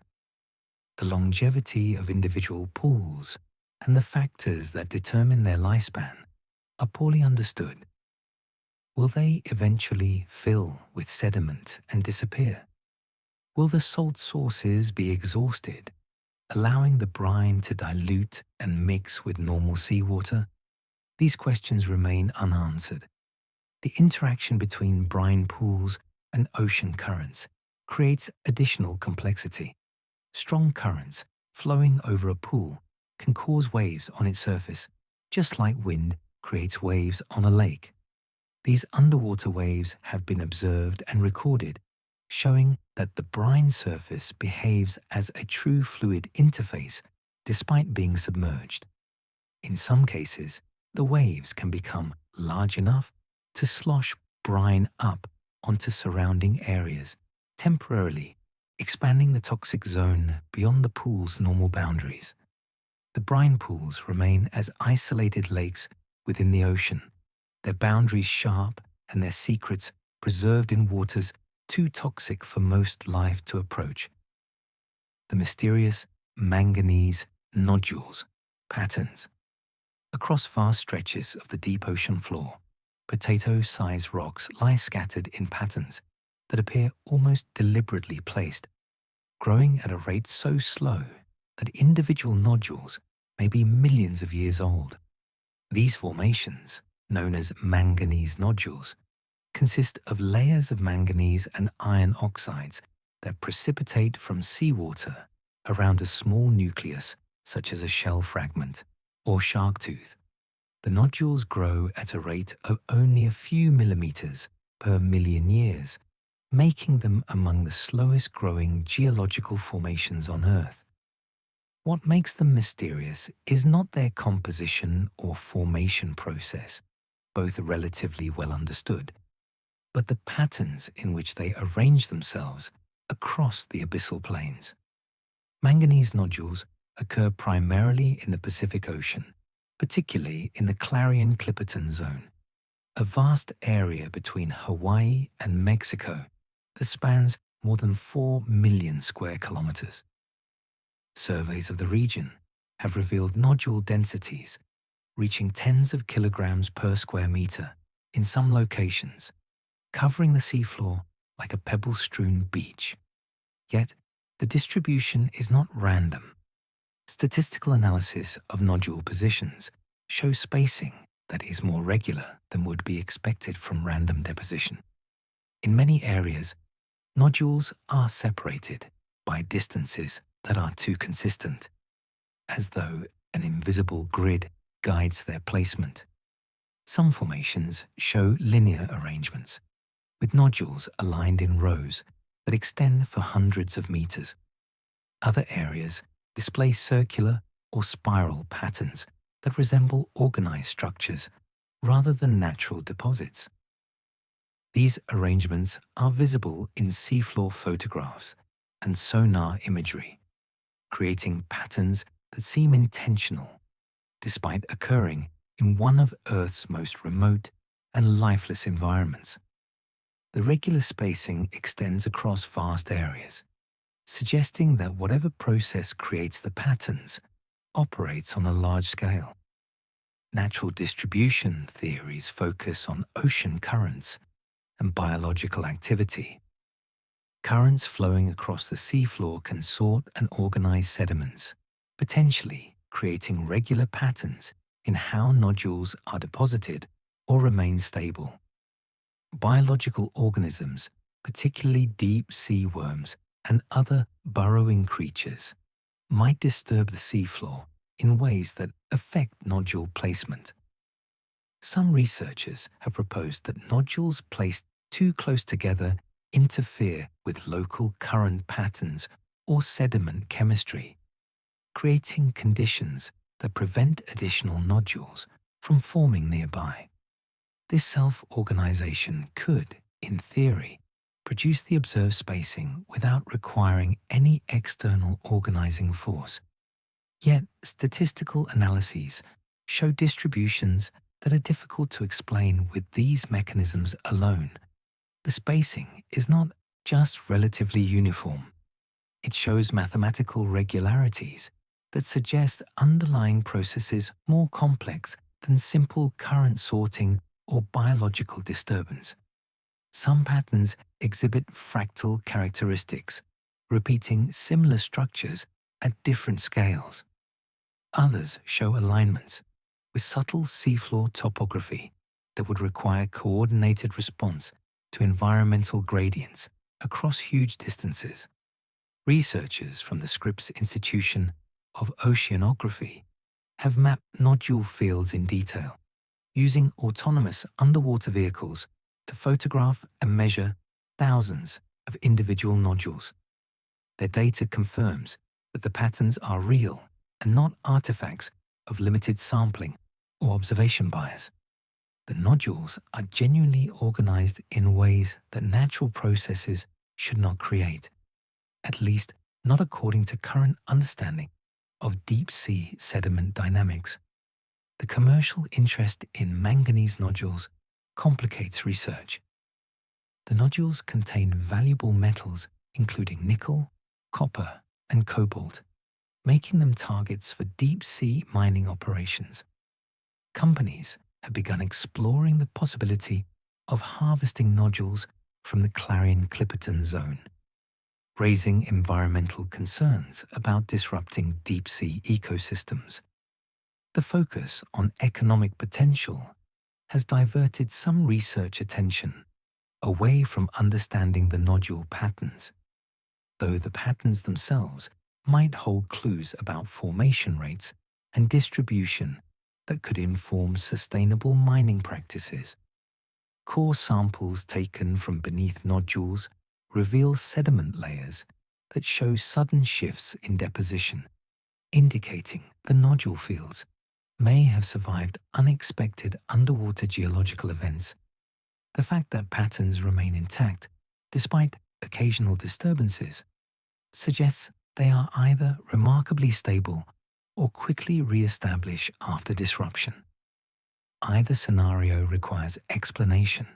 The longevity of individual pools and the factors that determine their lifespan are poorly understood. Will they eventually fill with sediment and disappear? Will the salt sources be exhausted, allowing the brine to dilute and mix with normal seawater? These questions remain unanswered. The interaction between brine pools and ocean currents creates additional complexity. Strong currents flowing over a pool can cause waves on its surface, just like wind creates waves on a lake. These underwater waves have been observed and recorded, showing that the brine surface behaves as a true fluid interface despite being submerged. In some cases, the waves can become large enough to slosh brine up onto surrounding areas, temporarily expanding the toxic zone beyond the pool's normal boundaries. The brine pools remain as isolated lakes within the ocean, their boundaries sharp and their secrets preserved in waters too toxic for most life to approach. The mysterious manganese nodules, patterns. Across vast stretches of the deep ocean floor, potato-sized rocks lie scattered in patterns that appear almost deliberately placed, growing at a rate so slow that individual nodules may be millions of years old. These formations, known as manganese nodules, consist of layers of manganese and iron oxides that precipitate from seawater around a small nucleus such as a shell fragment or shark tooth. The nodules grow at a rate of only a few millimeters per million years, making them among the slowest growing geological formations on Earth. What makes them mysterious is not their composition or formation process, both relatively well understood, but the patterns in which they arrange themselves across the abyssal plains. Manganese nodules occur primarily in the Pacific Ocean, particularly in the Clarion-Clipperton Zone, a vast area between Hawaii and Mexico that spans more than 4 million square kilometers. Surveys of the region have revealed nodule densities reaching tens of kilograms per square meter in some locations, covering the seafloor like a pebble-strewn beach. Yet, the distribution is not random. Statistical analysis of nodule positions shows spacing that is more regular than would be expected from random deposition. In many areas, nodules are separated by distances that are too consistent, as though an invisible grid guides their placement. Some formations show linear arrangements, with nodules aligned in rows that extend for hundreds of meters. Other areas display circular or spiral patterns that resemble organized structures rather than natural deposits. These arrangements are visible in seafloor photographs and sonar imagery, creating patterns that seem intentional, despite occurring in one of Earth's most remote and lifeless environments. The regular spacing extends across vast areas, suggesting that whatever process creates the patterns operates on a large scale. Natural distribution theories focus on ocean currents and biological activity. Currents flowing across the seafloor can sort and organize sediments, potentially creating regular patterns in how nodules are deposited or remain stable. Biological organisms, particularly deep-sea worms and other burrowing creatures, might disturb the seafloor in ways that affect nodule placement. Some researchers have proposed that nodules placed too close together interfere with local current patterns or sediment chemistry, creating conditions that prevent additional nodules from forming nearby. This self-organization could, in theory, produce the observed spacing without requiring any external organizing force. Yet, statistical analyses show distributions that are difficult to explain with these mechanisms alone. The spacing is not just relatively uniform. It shows mathematical regularities that suggest underlying processes more complex than simple current sorting or biological disturbance. Some patterns exhibit fractal characteristics, repeating similar structures at different scales. Others show alignments with subtle seafloor topography that would require coordinated response to environmental gradients across huge distances. Researchers from the Scripps Institution of Oceanography have mapped nodule fields in detail, using autonomous underwater vehicles to photograph and measure thousands of individual nodules. Their data confirms that the patterns are real and not artifacts of limited sampling or observation bias. The nodules are genuinely organized in ways that natural processes should not create, at least not according to current understanding of deep-sea sediment dynamics. The commercial interest in manganese nodules complicates research. The nodules contain valuable metals including nickel, copper, and cobalt, making them targets for deep-sea mining operations. Companies have begun exploring the possibility of harvesting nodules from the Clarion-Clipperton Zone, raising environmental concerns about disrupting deep-sea ecosystems. The focus on economic potential has diverted some research attention away from understanding the nodule patterns, though the patterns themselves might hold clues about formation rates and distribution that could inform sustainable mining practices. Core samples taken from beneath nodules reveal sediment layers that show sudden shifts in deposition, indicating the nodule fields may have survived unexpected underwater geological events. The fact that patterns remain intact, despite occasional disturbances, suggests they are either remarkably stable or quickly re-establish after disruption. Either scenario requires explanation,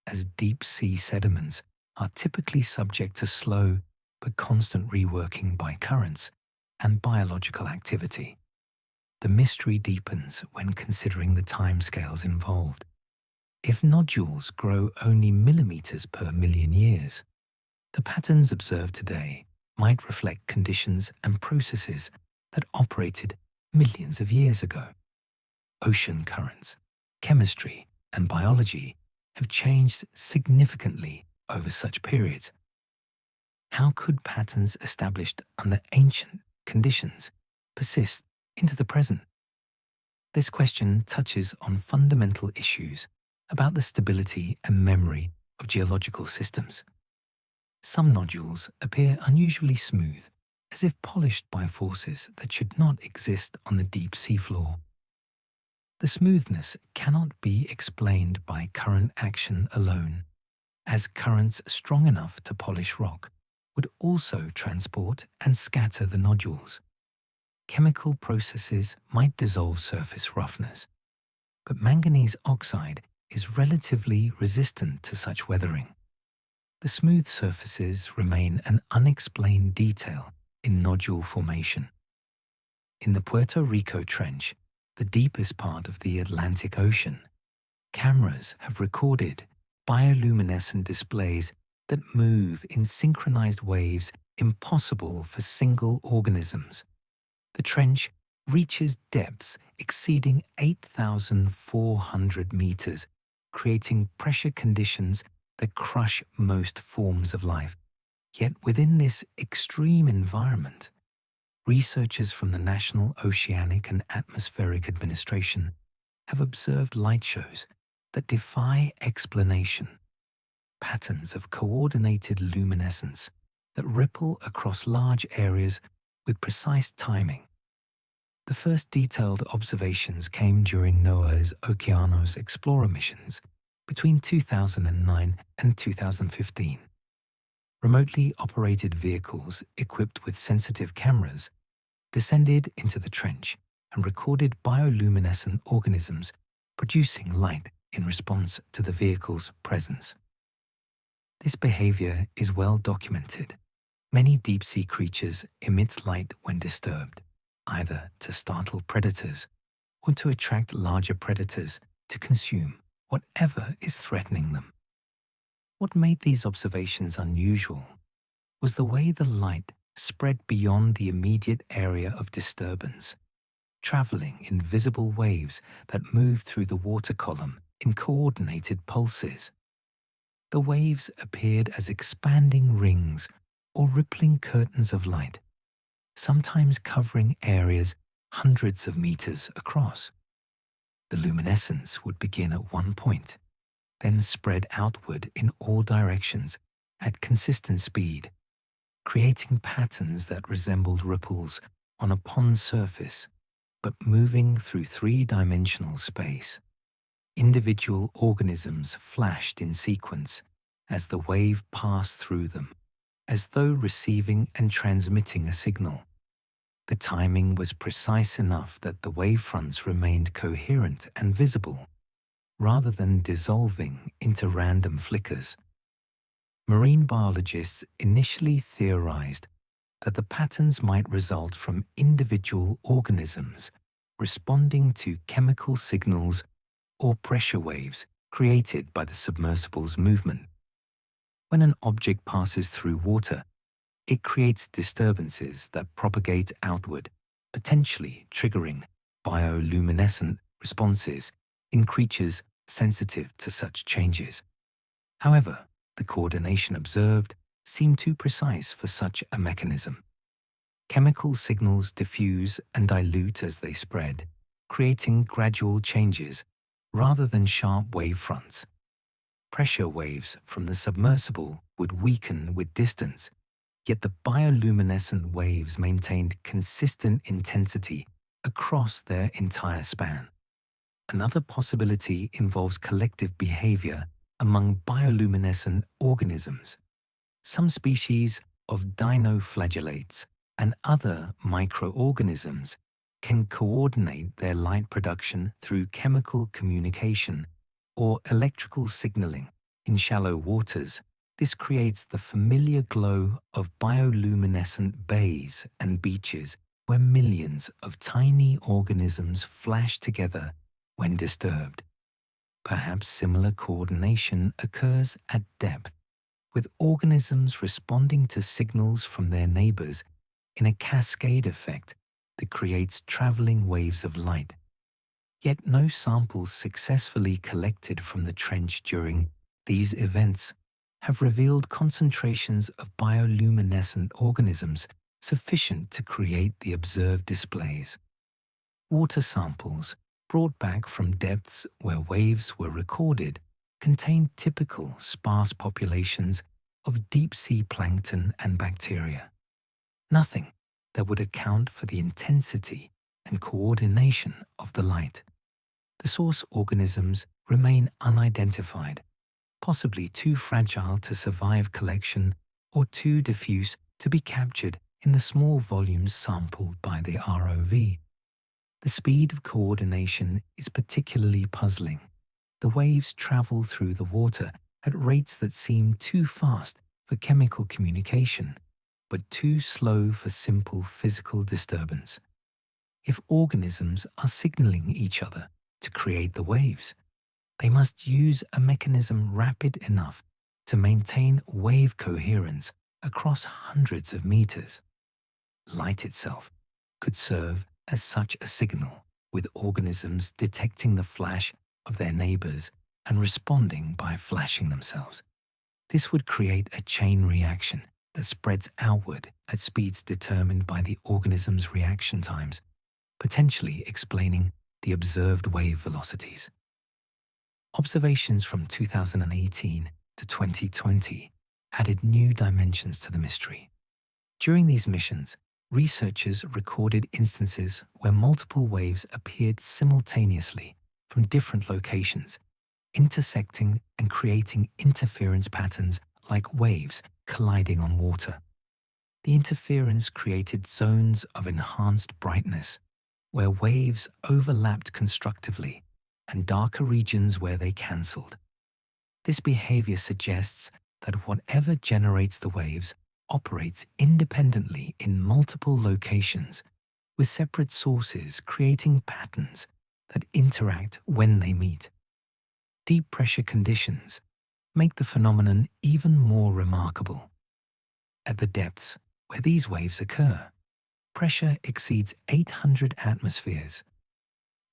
as deep-sea sediments are typically subject to slow but constant reworking by currents and biological activity. The mystery deepens when considering the timescales involved. If nodules grow only millimeters per million years, the patterns observed today might reflect conditions and processes that operated millions of years ago. Ocean currents, chemistry, and biology have changed significantly over such periods. How could patterns established under ancient conditions persist into the present? This question touches on fundamental issues about the stability and memory of geological systems. Some nodules appear unusually smooth, as if polished by forces that should not exist on the deep seafloor. The smoothness cannot be explained by current action alone, as currents strong enough to polish rock would also transport and scatter the nodules. Chemical processes might dissolve surface roughness, but manganese oxide is relatively resistant to such weathering. The smooth surfaces remain an unexplained detail in nodule formation. In the Puerto Rico Trench, the deepest part of the Atlantic Ocean, cameras have recorded bioluminescent displays that move in synchronized waves impossible for single organisms. The trench reaches depths exceeding 8,400 meters, creating pressure conditions that crush most forms of life. Yet within this extreme environment, researchers from the National Oceanic and Atmospheric Administration have observed light shows that defy explanation. Patterns of coordinated luminescence that ripple across large areas with precise timing. The first detailed observations came during NOAA's Okeanos Explorer missions between 2009 and 2015. Remotely operated vehicles equipped with sensitive cameras descended into the trench and recorded bioluminescent organisms producing light in response to the vehicle's presence. This behavior is well documented. Many deep-sea creatures emit light when disturbed, either to startle predators or to attract larger predators to consume whatever is threatening them. What made these observations unusual was the way the light spread beyond the immediate area of disturbance, traveling in visible waves that moved through the water column in coordinated pulses. The waves appeared as expanding rings or rippling curtains of light, sometimes covering areas hundreds of meters across. The luminescence would begin at one point, then spread outward in all directions at consistent speed, creating patterns that resembled ripples on a pond surface, but moving through three-dimensional space. Individual organisms flashed in sequence as the wave passed through them, as though receiving and transmitting a signal. The timing was precise enough that the wavefronts remained coherent and visible, rather than dissolving into random flickers. Marine biologists initially theorized that the patterns might result from individual organisms responding to chemical signals or pressure waves created by the submersible's movement. When an object passes through water, it creates disturbances that propagate outward, potentially triggering bioluminescent responses in creatures sensitive to such changes. However, the coordination observed seemed too precise for such a mechanism. Chemical signals diffuse and dilute as they spread, creating gradual changes rather than sharp wavefronts. Pressure waves from the submersible would weaken with distance, yet the bioluminescent waves maintained consistent intensity across their entire span. Another possibility involves collective behavior among bioluminescent organisms. Some species of dinoflagellates and other microorganisms can coordinate their light production through chemical communication or electrical signaling in shallow waters. This creates the familiar glow of bioluminescent bays and beaches where millions of tiny organisms flash together when disturbed. Perhaps similar coordination occurs at depth, with organisms responding to signals from their neighbors in a cascade effect that creates traveling waves of light. Yet no samples successfully collected from the trench during these events have revealed concentrations of bioluminescent organisms sufficient to create the observed displays. Water samples brought back from depths where waves were recorded contained typical sparse populations of deep-sea plankton and bacteria. Nothing that would account for the intensity and coordination of the light. The source organisms remain unidentified, possibly too fragile to survive collection or too diffuse to be captured in the small volumes sampled by the ROV. The speed of coordination is particularly puzzling. The waves travel through the water at rates that seem too fast for chemical communication, but too slow for simple physical disturbance. If organisms are signaling each other to create the waves, they must use a mechanism rapid enough to maintain wave coherence across hundreds of meters. Light itself could serve as such a signal, with organisms detecting the flash of their neighbors and responding by flashing themselves. This would create a chain reaction that spreads outward at speeds determined by the organism's reaction times, potentially explaining the observed wave velocities. Observations from 2018 to 2020 added new dimensions to the mystery. During these missions, researchers recorded instances where multiple waves appeared simultaneously from different locations, intersecting and creating interference patterns like waves colliding on water. The interference created zones of enhanced brightness, where waves overlapped constructively, and darker regions where they cancelled. This behavior suggests that whatever generates the waves operates independently in multiple locations, with separate sources creating patterns that interact when they meet. Deep pressure conditions make the phenomenon even more remarkable. At the depths where these waves occur, pressure exceeds 800 atmospheres.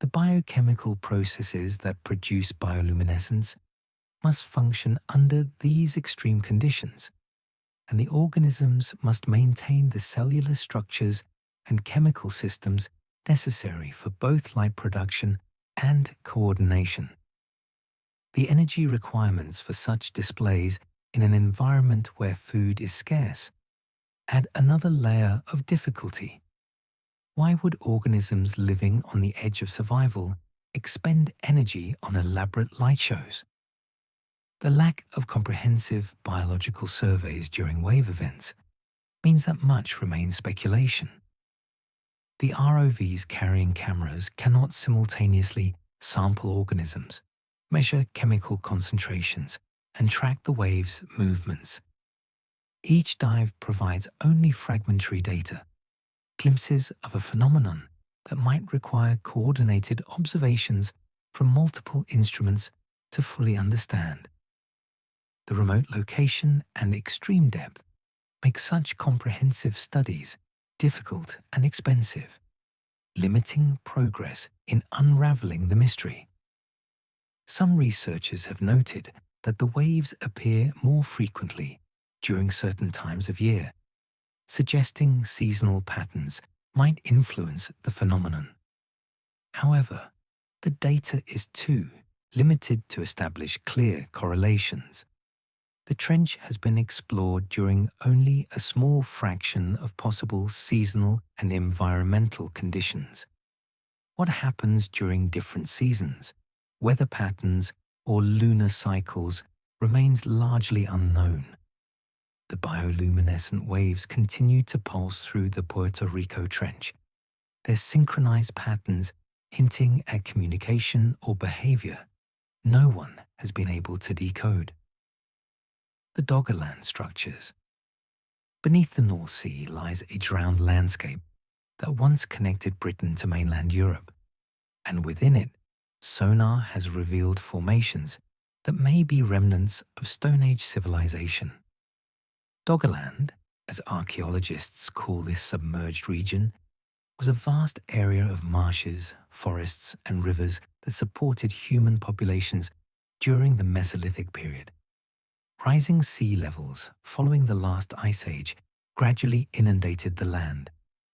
The biochemical processes that produce bioluminescence must function under these extreme conditions, and the organisms must maintain the cellular structures and chemical systems necessary for both light production and coordination. The energy requirements for such displays in an environment where food is scarce add another layer of difficulty. Why would organisms living on the edge of survival expend energy on elaborate light shows? The lack of comprehensive biological surveys during wave events means that much remains speculation. The ROVs carrying cameras cannot simultaneously sample organisms, measure chemical concentrations, and track the waves' movements. Each dive provides only fragmentary data, glimpses of a phenomenon that might require coordinated observations from multiple instruments to fully understand. The remote location and extreme depth make such comprehensive studies difficult and expensive, limiting progress in unraveling the mystery. Some researchers have noted that the waves appear more frequently during certain times of year, suggesting seasonal patterns might influence the phenomenon. However, the data is too limited to establish clear correlations. The trench has been explored during only a small fraction of possible seasonal and environmental conditions. What happens during different seasons, weather patterns, or lunar cycles remains largely unknown. The bioluminescent waves continue to pulse through the Puerto Rico Trench, their synchronized patterns hinting at communication or behavior no one has been able to decode. The Doggerland structures. Beneath the North Sea lies a drowned landscape that once connected Britain to mainland Europe, and within it, sonar has revealed formations that may be remnants of Stone Age civilization. Doggerland, as archaeologists call this submerged region, was a vast area of marshes, forests, and rivers that supported human populations during the Mesolithic period. Rising sea levels following the last ice age gradually inundated the land,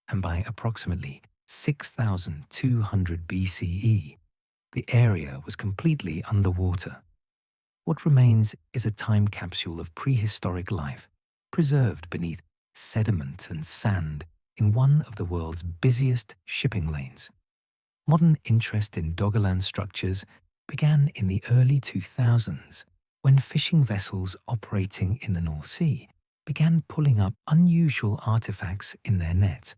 and by approximately 6,200 BCE, the area was completely underwater. What remains is a time capsule of prehistoric life, preserved beneath sediment and sand in one of the world's busiest shipping lanes. Modern interest in Doggerland structures began in the early 2000s when fishing vessels operating in the North Sea began pulling up unusual artifacts in their nets.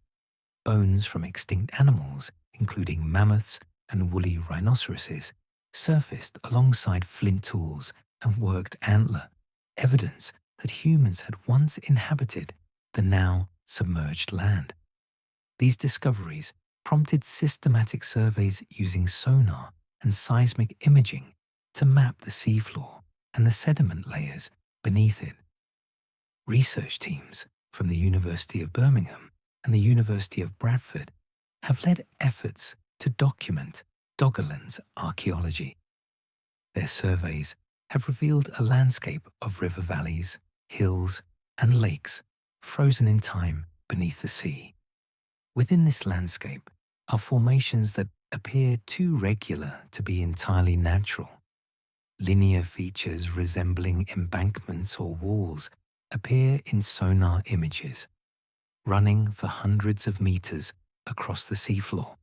Bones from extinct animals, including mammoths and woolly rhinoceroses, surfaced alongside flint tools and worked antler, evidence that humans had once inhabited the now submerged land. These discoveries prompted systematic surveys using sonar and seismic imaging to map the seafloor and the sediment layers beneath it. Research teams from the University of Birmingham and the University of Bradford have led efforts to document Doggerland's archaeology. Their surveys have revealed a landscape of river valleys, hills, and lakes frozen in time beneath the sea. Within this landscape are formations that appear too regular to be entirely natural. Linear features resembling embankments or walls appear in sonar images, running for hundreds of meters across the seafloor.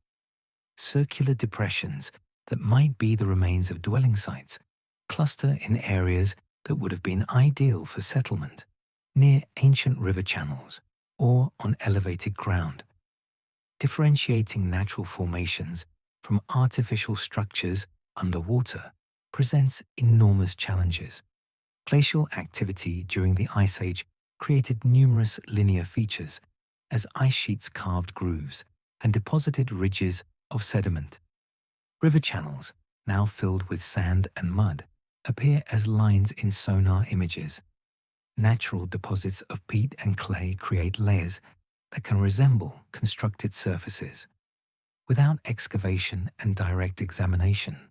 Circular depressions that might be the remains of dwelling sites cluster in areas that would have been ideal for settlement, near ancient river channels or on elevated ground. Differentiating natural formations from artificial structures underwater presents enormous challenges. Glacial activity during the Ice Age created numerous linear features as ice sheets carved grooves and deposited ridges of sediment. River channels, now filled with sand and mud, appear as lines in sonar images. Natural deposits of peat and clay create layers that can resemble constructed surfaces. Without excavation and direct examination,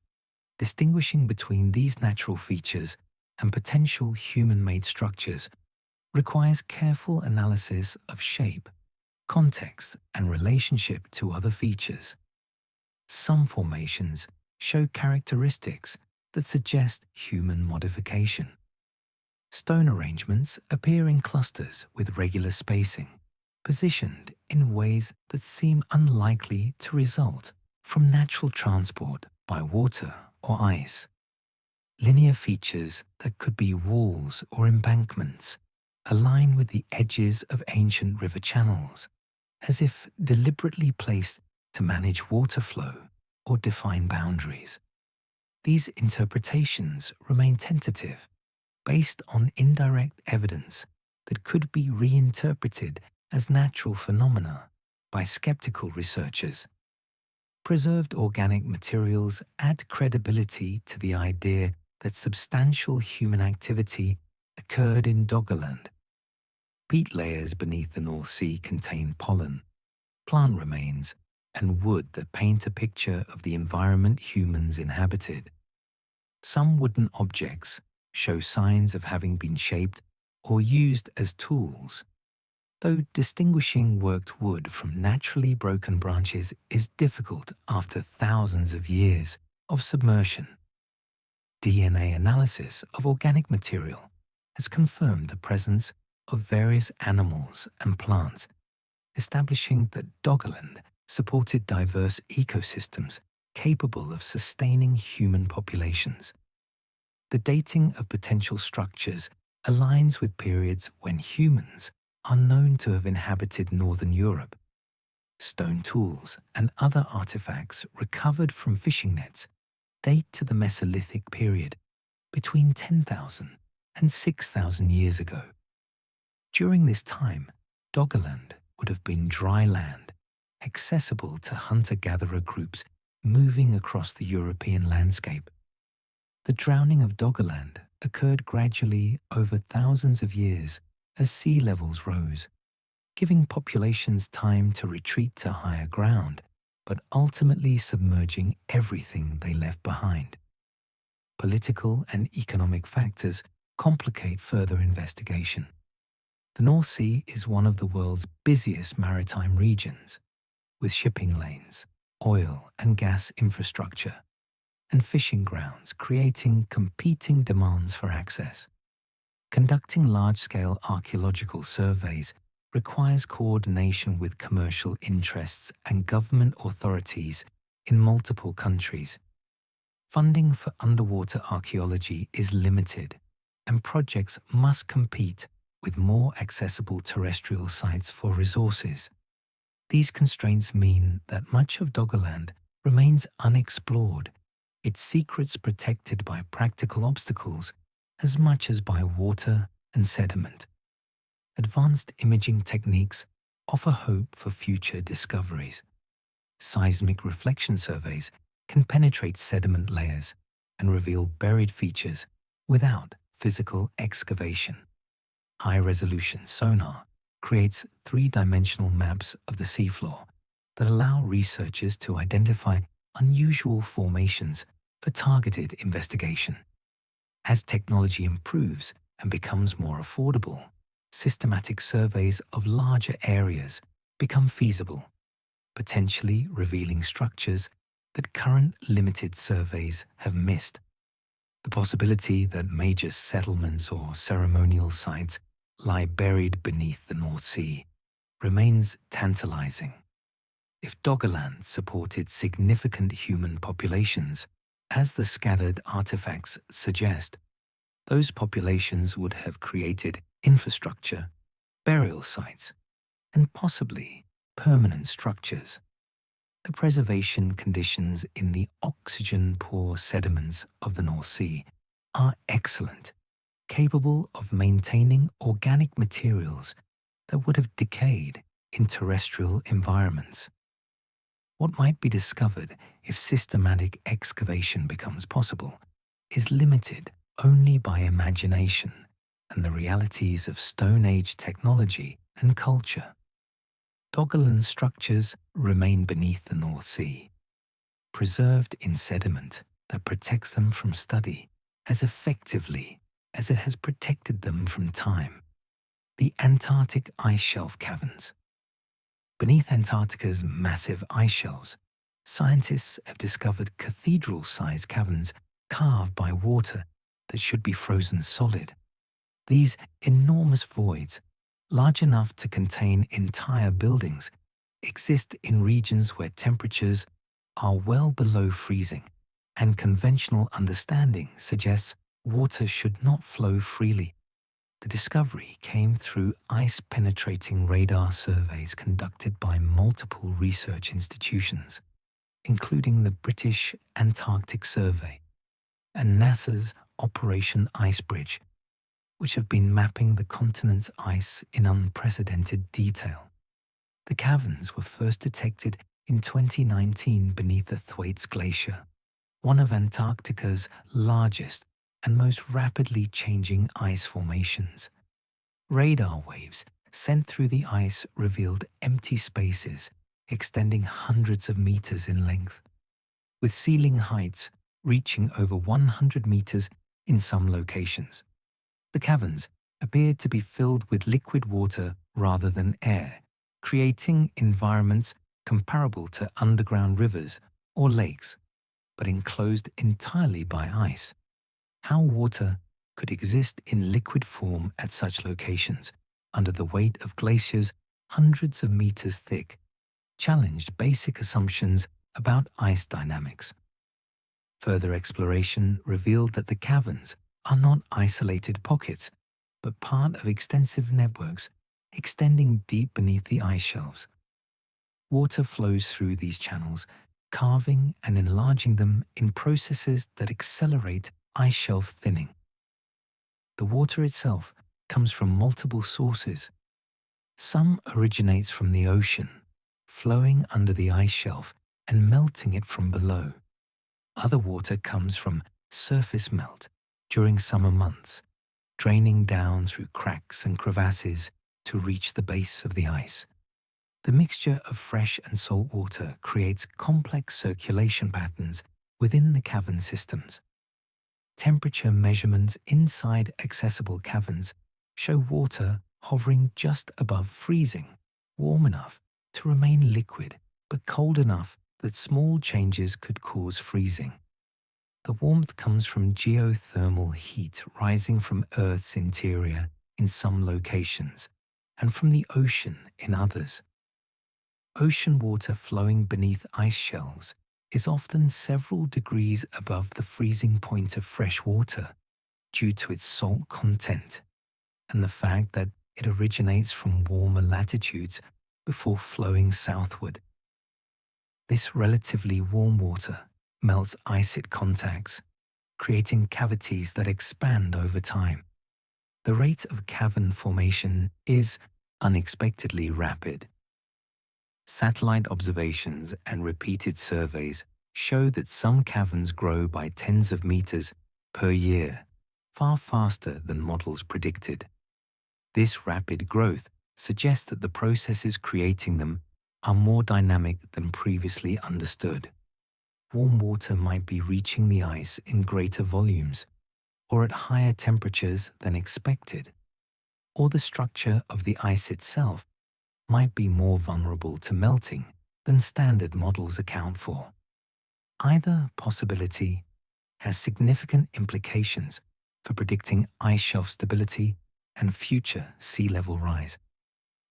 distinguishing between these natural features and potential human-made structures requires careful analysis of shape, context, and relationship to other features. Some formations show characteristics that suggest human modification. Stone arrangements appear in clusters with regular spacing, positioned in ways that seem unlikely to result from natural transport by water or ice. Linear features that could be walls or embankments align with the edges of ancient river channels, as if deliberately placed to manage water flow or define boundaries. These interpretations remain tentative, based on indirect evidence that could be reinterpreted as natural phenomena by skeptical researchers. Preserved organic materials add credibility to the idea that substantial human activity occurred in Doggerland. Peat layers beneath the North Sea contain pollen, plant remains, and wood that paint a picture of the environment humans inhabited. Some wooden objects show signs of having been shaped or used as tools, though distinguishing worked wood from naturally broken branches is difficult after thousands of years of submersion. DNA analysis of organic material has confirmed the presence of various animals and plants, establishing that Doggerland supported diverse ecosystems capable of sustaining human populations. The dating of potential structures aligns with periods when humans are known to have inhabited northern Europe. Stone tools and other artifacts recovered from fishing nets date to the Mesolithic period, between 10,000 and 6,000 years ago. During this time, Doggerland would have been dry land, accessible to hunter-gatherer groups moving across the European landscape. The drowning of Doggerland occurred gradually over thousands of years as sea levels rose. giving populations time to retreat to higher ground, but ultimately submerging everything they left behind. Political and economic factors complicate further investigation. The North Sea is one of the world's busiest maritime regions, with shipping lanes, oil and gas infrastructure, and fishing grounds creating competing demands for access. Conducting large-scale archaeological surveys requires coordination with commercial interests and government authorities in multiple countries. Funding for underwater archaeology is limited, and projects must compete with more accessible terrestrial sites for resources. These constraints mean that much of Doggerland remains unexplored, its secrets protected by practical obstacles as much as by water and sediment. Advanced imaging techniques offer hope for future discoveries. Seismic reflection surveys can penetrate sediment layers and reveal buried features without physical excavation. High-resolution sonar creates three-dimensional maps of the seafloor that allow researchers to identify unusual formations for targeted investigation. As technology improves and becomes more affordable, systematic surveys of larger areas become feasible, potentially revealing structures that current limited surveys have missed. The possibility that major settlements or ceremonial sites lie buried beneath the North Sea remains tantalizing. If Doggerland supported significant human populations, as the scattered artifacts suggest, those populations would have created infrastructure, burial sites, and possibly permanent structures. The preservation conditions in the oxygen-poor sediments of the North Sea are excellent, capable of maintaining organic materials that would have decayed in terrestrial environments. What might be discovered if systematic excavation becomes possible is limited only by imagination and the realities of Stone Age technology and culture. Doggerland structures remain beneath the North Sea, preserved in sediment that protects them from study as effectively as it has protected them from time. The Antarctic Ice Shelf Caverns. Beneath Antarctica's massive ice shelves, scientists have discovered cathedral-sized caverns carved by water that should be frozen solid. These enormous voids, large enough to contain entire buildings, exist in regions where temperatures are well below freezing, and conventional understanding suggests water should not flow freely. The discovery came through ice-penetrating radar surveys conducted by multiple research institutions, including the British Antarctic Survey and NASA's Operation Icebridge, which have been mapping the continent's ice in unprecedented detail. The caverns were first detected in 2019 beneath the Thwaites Glacier, one of Antarctica's largest and most rapidly changing ice formations. Radar waves sent through the ice revealed empty spaces extending hundreds of meters in length, with ceiling heights reaching over 100 meters in some locations. The caverns appeared to be filled with liquid water rather than air, creating environments comparable to underground rivers or lakes, but enclosed entirely by ice. How water could exist in liquid form at such locations, under the weight of glaciers hundreds of meters thick, challenged basic assumptions about ice dynamics. Further exploration revealed that the caverns are not isolated pockets, but part of extensive networks extending deep beneath the ice shelves. Water flows through these channels, carving and enlarging them in processes that accelerate ice shelf thinning. The water itself comes from multiple sources. Some originates from the ocean, flowing under the ice shelf and melting it from below. Other water comes from surface melt during summer months, draining down through cracks and crevasses to reach the base of the ice. The mixture of fresh and salt water creates complex circulation patterns within the cavern systems. Temperature measurements inside accessible caverns show water hovering just above freezing, warm enough to remain liquid, but cold enough that small changes could cause freezing. The warmth comes from geothermal heat rising from Earth's interior in some locations, and from the ocean in others. Ocean water flowing beneath ice shelves is often several degrees above the freezing point of fresh water due to its salt content and the fact that it originates from warmer latitudes before flowing southward. This relatively warm water melts ice it contacts, creating cavities that expand over time. The rate of cavern formation is unexpectedly rapid. Satellite observations and repeated surveys show that some caverns grow by tens of meters per year, far faster than models predicted. This rapid growth suggests that the processes creating them are more dynamic than previously understood. Warm water might be reaching the ice in greater volumes, or at higher temperatures than expected, or the structure of the ice itself might be more vulnerable to melting than standard models account for. Either possibility has significant implications for predicting ice shelf stability and future sea level rise.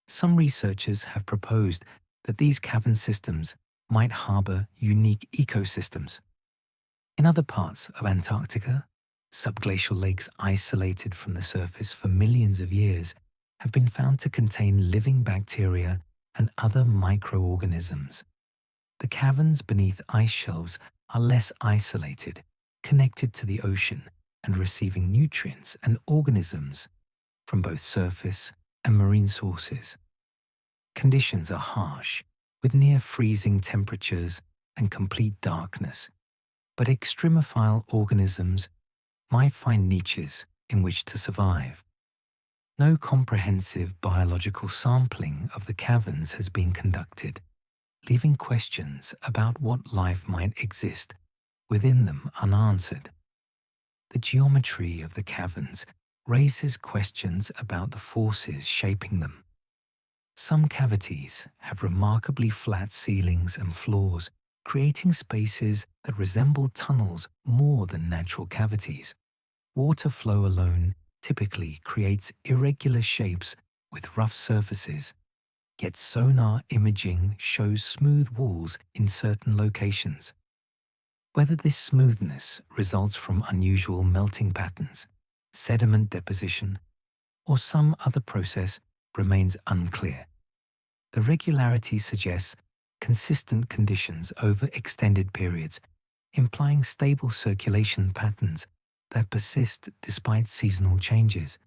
Some researchers have proposed that these cavern systems might harbor unique ecosystems. In other parts of Antarctica, subglacial lakes isolated from the surface for millions of years have been found to contain living bacteria and other microorganisms. The caverns beneath ice shelves are less isolated, connected to the ocean, and receiving nutrients and organisms from both surface and marine sources. Conditions are harsh, with near freezing temperatures and complete darkness, but extremophile organisms might find niches in which to survive. No comprehensive biological sampling of the caverns has been conducted, leaving questions about what life might exist within them unanswered. The geometry of the caverns raises questions about the forces shaping them. Some cavities have remarkably flat ceilings and floors, creating spaces that resemble tunnels more than natural cavities. Water flow alone typically creates irregular shapes with rough surfaces, yet sonar imaging shows smooth walls in certain locations. Whether this smoothness results from unusual melting patterns, sediment deposition, or some other process remains unclear. The regularity suggests consistent conditions over extended periods, implying stable circulation patterns that persist despite seasonal changes.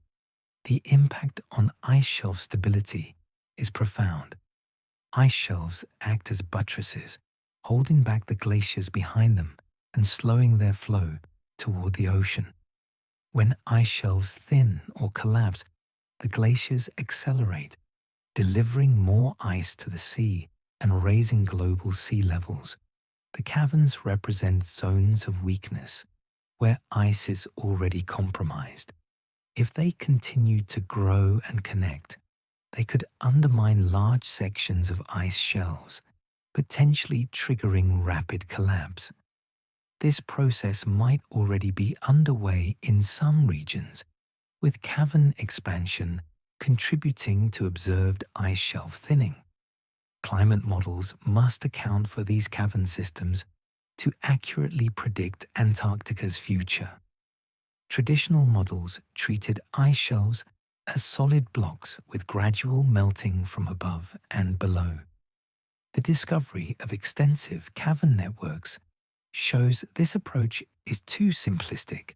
The impact on ice shelf stability is profound. Ice shelves act as buttresses, holding back the glaciers behind them and slowing their flow toward the ocean. When ice shelves thin or collapse, the glaciers accelerate, delivering more ice to the sea and raising global sea levels. The caverns represent zones of weakness where ice is already compromised. If they continue to grow and connect, they could undermine large sections of ice shelves, potentially triggering rapid collapse. This process might already be underway in some regions, with cavern expansion contributing to observed ice shelf thinning. Climate models must account for these cavern systems to accurately predict Antarctica's future. Traditional models treated ice shelves as solid blocks with gradual melting from above and below. The discovery of extensive cavern networks shows this approach is too simplistic.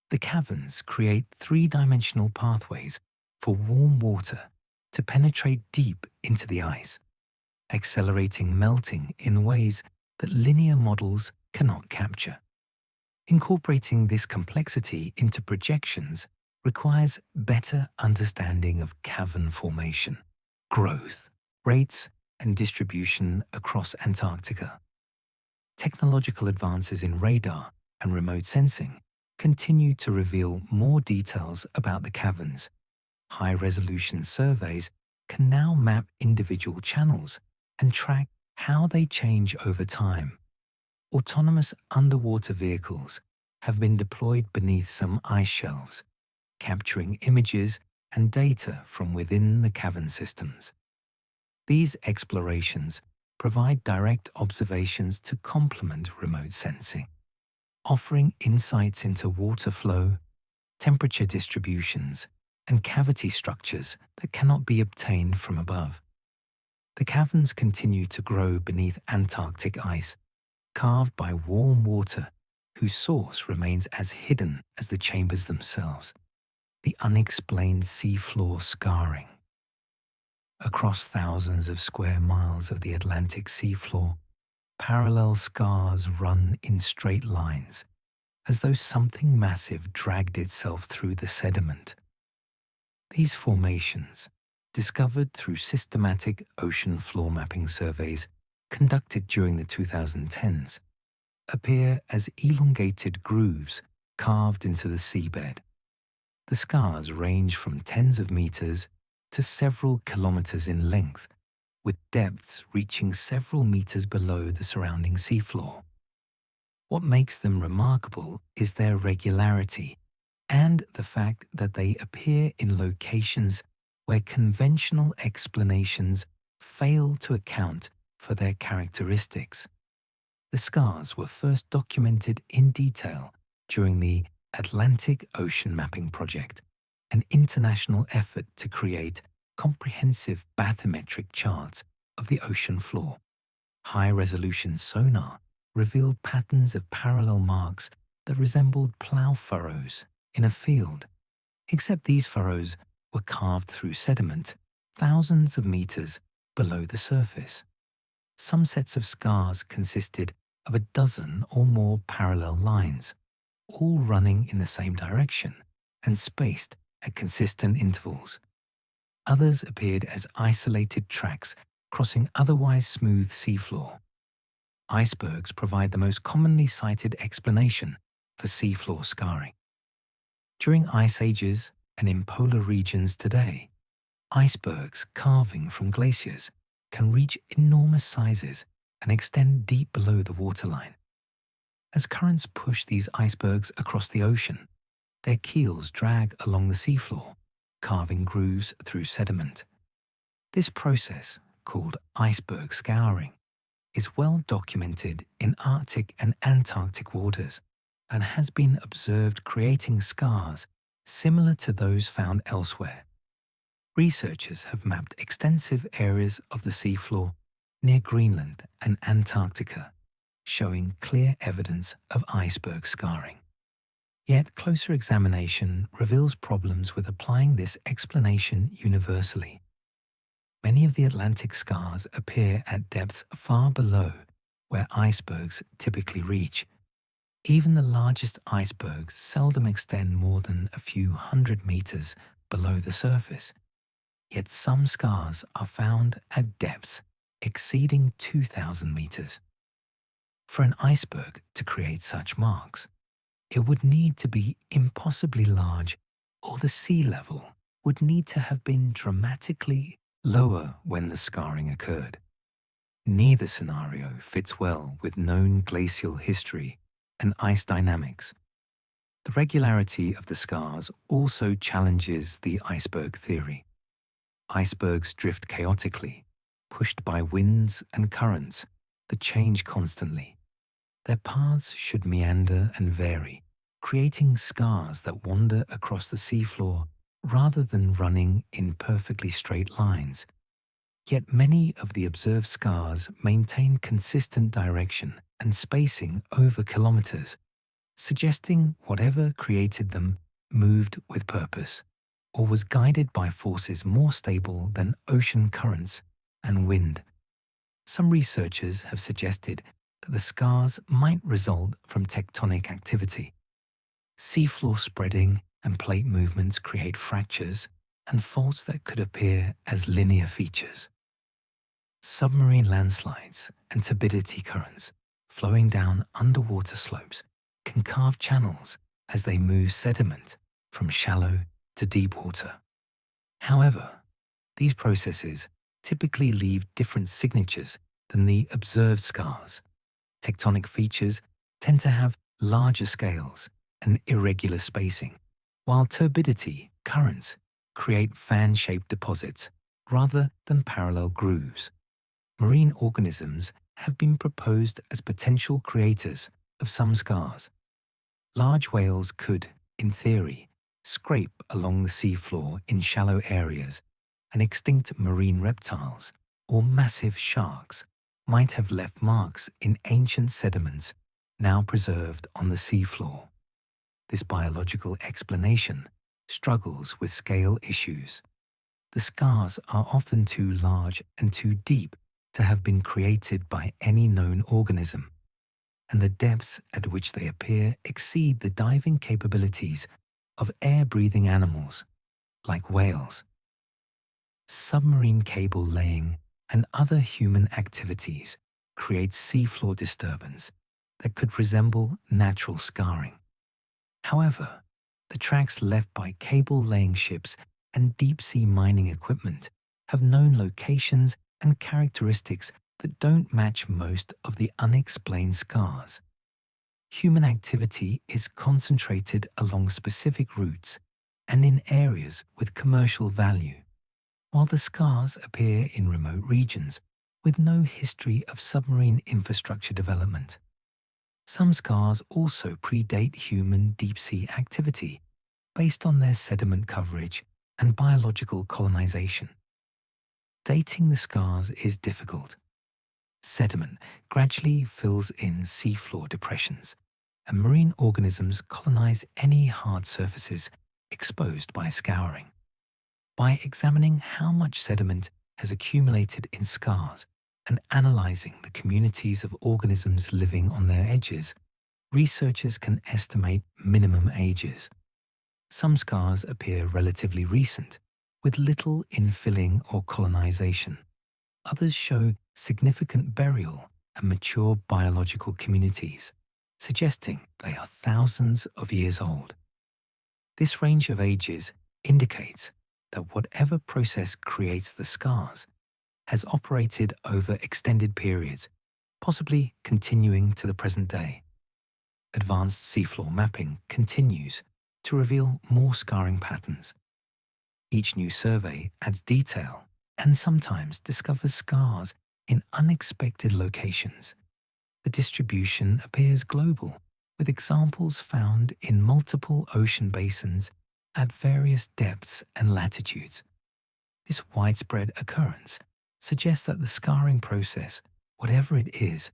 The caverns create three-dimensional pathways for warm water to penetrate deep into the ice, accelerating melting in ways that linear models cannot capture. Incorporating this complexity into projections requires better understanding of cavern formation, growth, rates, and distribution across Antarctica. Technological advances in radar and remote sensing continue to reveal more details about the caverns. High-resolution surveys can now map individual channels and track how they change over time. Autonomous underwater vehicles have been deployed beneath some ice shelves, capturing images and data from within the cavern systems. These explorations provide direct observations to complement remote sensing, offering insights into water flow, temperature distributions, and cavity structures that cannot be obtained from above. The caverns continue to grow beneath Antarctic ice, carved by warm water whose source remains as hidden as the chambers themselves, the unexplained seafloor scarring. Across thousands of square miles of the Atlantic seafloor, parallel scars run in straight lines, as though something massive dragged itself through the sediment. These formations, discovered through systematic ocean floor mapping surveys conducted during the 2010s, appear as elongated grooves carved into the seabed. The scars range from tens of meters to several kilometers in length, with depths reaching several meters below the surrounding seafloor. What makes them remarkable is their regularity and the fact that they appear in locations where conventional explanations fail to account for their characteristics. The scars were first documented in detail during the Atlantic Ocean Mapping Project, an international effort to create comprehensive bathymetric charts of the ocean floor. High-resolution sonar revealed patterns of parallel marks that resembled plough furrows in a field, except these furrows were carved through sediment thousands of meters below the surface. Some sets of scars consisted of a dozen or more parallel lines, all running in the same direction and spaced at consistent intervals. Others appeared as isolated tracks crossing otherwise smooth seafloor. Icebergs provide the most commonly cited explanation for seafloor scarring. During ice ages and in polar regions today, icebergs carving from glaciers can reach enormous sizes and extend deep below the waterline. As currents push these icebergs across the ocean, their keels drag along the seafloor, carving grooves through sediment. This process, called iceberg scouring, is well documented in Arctic and Antarctic waters and has been observed creating scars similar to those found elsewhere. Researchers have mapped extensive areas of the seafloor near Greenland and Antarctica, showing clear evidence of iceberg scarring. Yet closer examination reveals problems with applying this explanation universally. Many of the Atlantic scars appear at depths far below where icebergs typically reach. Even the largest icebergs seldom extend more than a few hundred meters below the surface, yet some scars are found at depths exceeding 2,000 meters. For an iceberg to create such marks, it would need to be impossibly large, or the sea level would need to have been dramatically lower when the scarring occurred. Neither scenario fits well with known glacial history and ice dynamics. The regularity of the scars also challenges the iceberg theory. Icebergs drift chaotically, pushed by winds and currents that change constantly. Their paths should meander and vary, creating scars that wander across the seafloor rather than running in perfectly straight lines. Yet many of the observed scars maintain consistent direction and spacing over kilometers, suggesting whatever created them moved with purpose or was guided by forces more stable than ocean currents and wind. Some researchers have suggested that the scars might result from tectonic activity, seafloor spreading and plate movements create fractures and faults that could appear as linear features. Submarine landslides and turbidity currents flowing down underwater slopes can carve channels as they move sediment from shallow to deep water. However, these processes typically leave different signatures than the observed scars. Tectonic features tend to have larger scales and irregular spacing, while turbidity currents create fan-shaped deposits rather than parallel grooves. Marine organisms have been proposed as potential creators of some scars. Large whales could, in theory, scrape along the seafloor in shallow areas, and extinct marine reptiles or massive sharks might have left marks in ancient sediments now preserved on the seafloor. This biological explanation struggles with scale issues. The scars are often too large and too deep to have been created by any known organism, and the depths at which they appear exceed the diving capabilities of air-breathing animals, like whales. Submarine cable laying and other human activities create seafloor disturbance that could resemble natural scarring. However, the tracks left by cable-laying ships and deep-sea mining equipment have known locations and characteristics that don't match most of the unexplained scars. Human activity is concentrated along specific routes and in areas with commercial value, while the scars appear in remote regions with no history of submarine infrastructure development. Some scars also predate human deep-sea activity based on their sediment coverage and biological colonization. Dating the scars is difficult. Sediment gradually fills in seafloor depressions, and marine organisms colonize any hard surfaces exposed by scouring. By examining how much sediment has accumulated in scars and analyzing the communities of organisms living on their edges, researchers can estimate minimum ages. Some scars appear relatively recent, with little infilling or colonization. Others show significant burial and mature biological communities, suggesting they are thousands of years old. This range of ages indicates that whatever process creates the scars has operated over extended periods, possibly continuing to the present day. Advanced seafloor mapping continues to reveal more scarring patterns. Each new survey adds detail and sometimes discovers scars in unexpected locations. The distribution appears global, with examples found in multiple ocean basins at various depths and latitudes. This widespread occurrence suggests that the scarring process, whatever it is,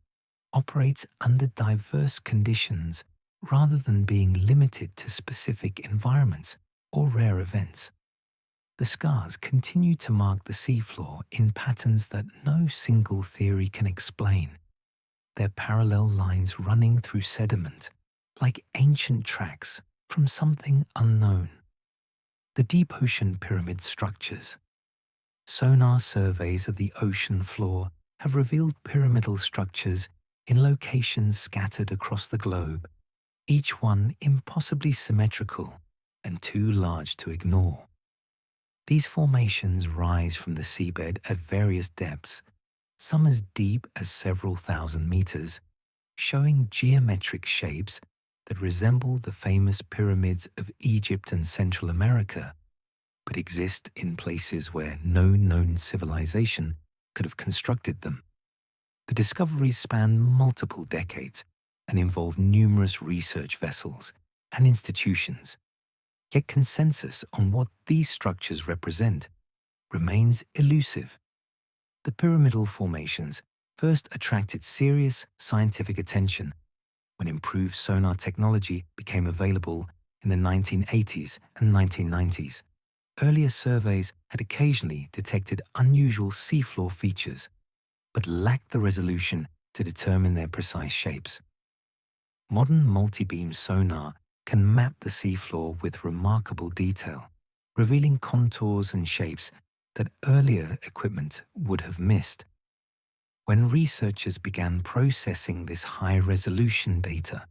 operates under diverse conditions rather than being limited to specific environments or rare events. The scars continue to mark the seafloor in patterns that no single theory can explain. They're parallel lines running through sediment, like ancient tracks from something unknown. The deep ocean pyramid structures. Sonar surveys of the ocean floor have revealed pyramidal structures in locations scattered across the globe, each one impossibly symmetrical and too large to ignore. These formations rise from the seabed at various depths, some as deep as several thousand meters, showing geometric shapes that resemble the famous pyramids of Egypt and Central America, but exist in places where no known civilization could have constructed them. The discoveries span multiple decades and involve numerous research vessels and institutions. Yet consensus on what these structures represent remains elusive. The pyramidal formations first attracted serious scientific attention when improved sonar technology became available in the 1980s and 1990s. Earlier surveys had occasionally detected unusual seafloor features, but lacked the resolution to determine their precise shapes. Modern multi-beam sonar can map the seafloor with remarkable detail, revealing contours and shapes that earlier equipment would have missed. When researchers began processing this high-resolution data,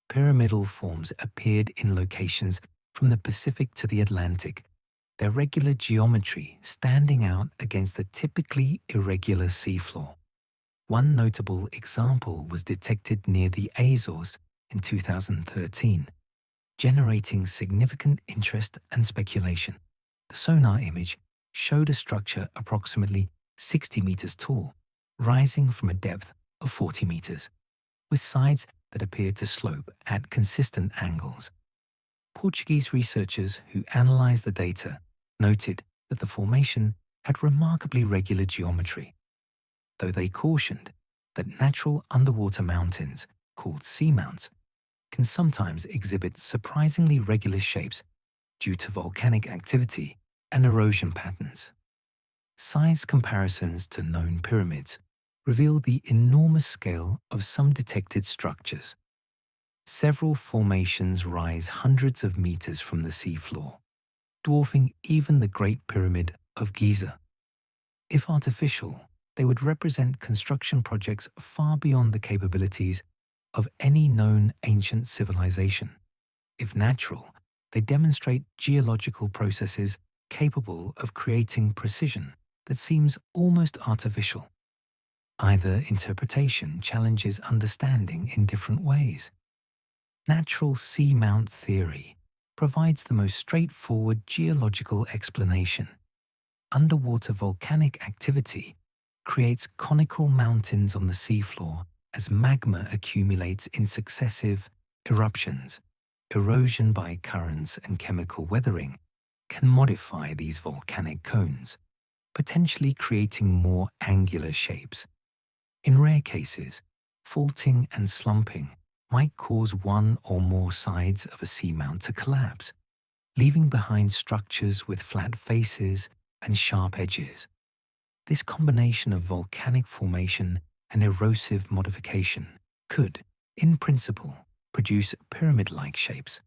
pyramidal forms appeared in locations from the Pacific to the Atlantic, their regular geometry standing out against the typically irregular seafloor. One notable example was detected near the Azores in 2013, generating significant interest and speculation. The sonar image showed a structure approximately 60 meters tall, rising from a depth of 40 meters, with sides that appeared to slope at consistent angles. Portuguese researchers who analyzed the data noted that the formation had remarkably regular geometry, though they cautioned that natural underwater mountains, called seamounts, can sometimes exhibit surprisingly regular shapes due to volcanic activity and erosion patterns. Size comparisons to known pyramids reveal the enormous scale of some detected structures. Several formations rise hundreds of meters from the seafloor, dwarfing even the Great Pyramid of Giza. If artificial, they would represent construction projects far beyond the capabilities of any known ancient civilization. If natural, they demonstrate geological processes capable of creating precision that seems almost artificial. Either interpretation challenges understanding in different ways. Natural seamount theory provides the most straightforward geological explanation. Underwater volcanic activity creates conical mountains on the seafloor as magma accumulates in successive eruptions. Erosion by currents and chemical weathering can modify these volcanic cones, potentially creating more angular shapes. In rare cases, faulting and slumping might cause one or more sides of a seamount to collapse, leaving behind structures with flat faces and sharp edges. This combination of volcanic formation and erosive modification could, in principle, produce pyramid-like shapes.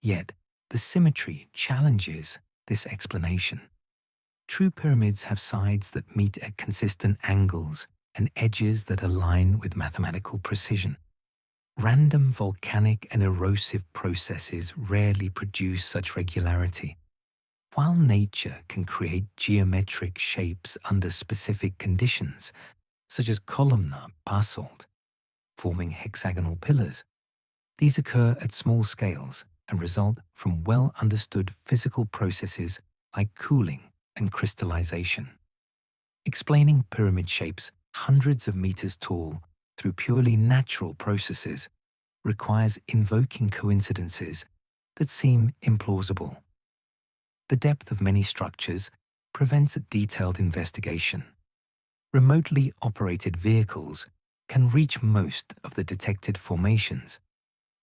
Yet, the symmetry challenges this explanation. True pyramids have sides that meet at consistent angles and edges that align with mathematical precision. Random volcanic and erosive processes rarely produce such regularity. While nature can create geometric shapes under specific conditions, such as columnar basalt, forming hexagonal pillars, these occur at small scales and result from well-understood physical processes like cooling and crystallization. Explaining pyramid shapes hundreds of meters tall through purely natural processes requires invoking coincidences that seem implausible. The depth of many structures prevents detailed investigation. Remotely operated vehicles can reach most of the detected formations,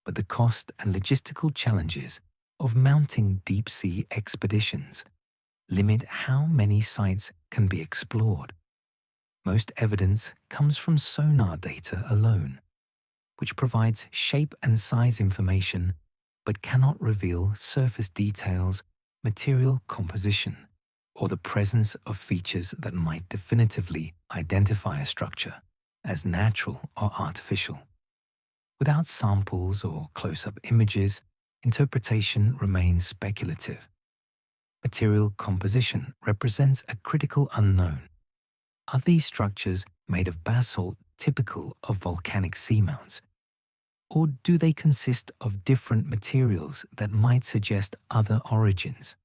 but the cost and logistical challenges of mounting deep-sea expeditions limit how many sites can be explored. Most evidence comes from sonar data alone, which provides shape and size information but cannot reveal surface details, material composition, or the presence of features that might definitively identify a structure as natural or artificial. Without samples or close-up images, interpretation remains speculative. Material composition represents a critical unknown. Are these structures made of basalt typical of volcanic seamounts? Or do they consist of different materials that might suggest other origins?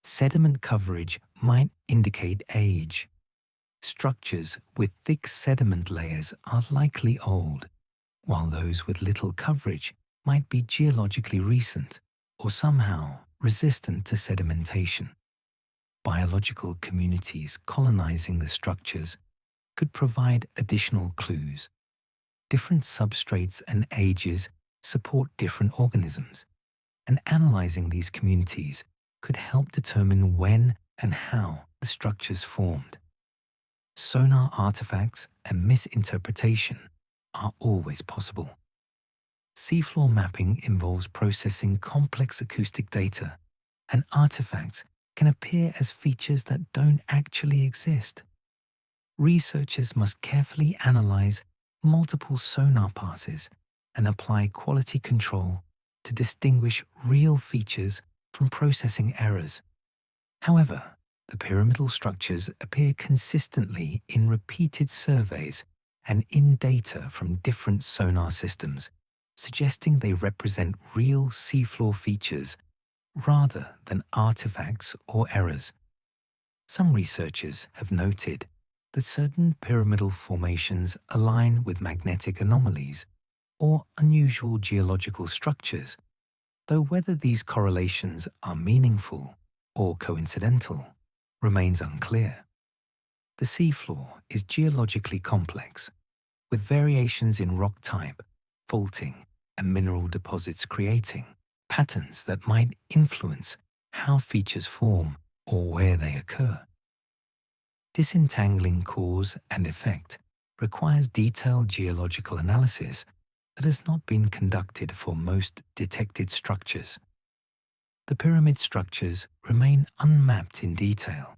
Sediment coverage might indicate age. Structures with thick sediment layers are likely old, while those with little coverage might be geologically recent or somehow resistant to sedimentation. Biological communities colonizing the structures could provide additional clues. Different substrates and ages support different organisms, and analyzing these communities could help determine when and how the structures formed. Sonar artifacts and misinterpretation are always possible. seafloor mapping involves processing complex acoustic data, and artifacts can appear as features that don't actually exist. Researchers must carefully analyze multiple sonar passes and apply quality control to distinguish real features from processing errors. However, the pyramidal structures appear consistently in repeated surveys and in data from different sonar systems, suggesting they represent real seafloor features rather than artifacts or errors. Some researchers have noted that certain pyramidal formations align with magnetic anomalies or unusual geological structures, though whether these correlations are meaningful or coincidental remains unclear. The seafloor is geologically complex, with variations in rock type, faulting, and mineral deposits creating patterns that might influence how features form or where they occur. Disentangling cause and effect requires detailed geological analysis that has not been conducted for most detected structures. The pyramid structures remain unmapped in detail,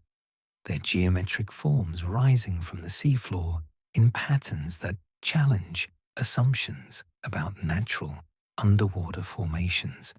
their geometric forms rising from the seafloor in patterns that challenge assumptions about natural underwater formations.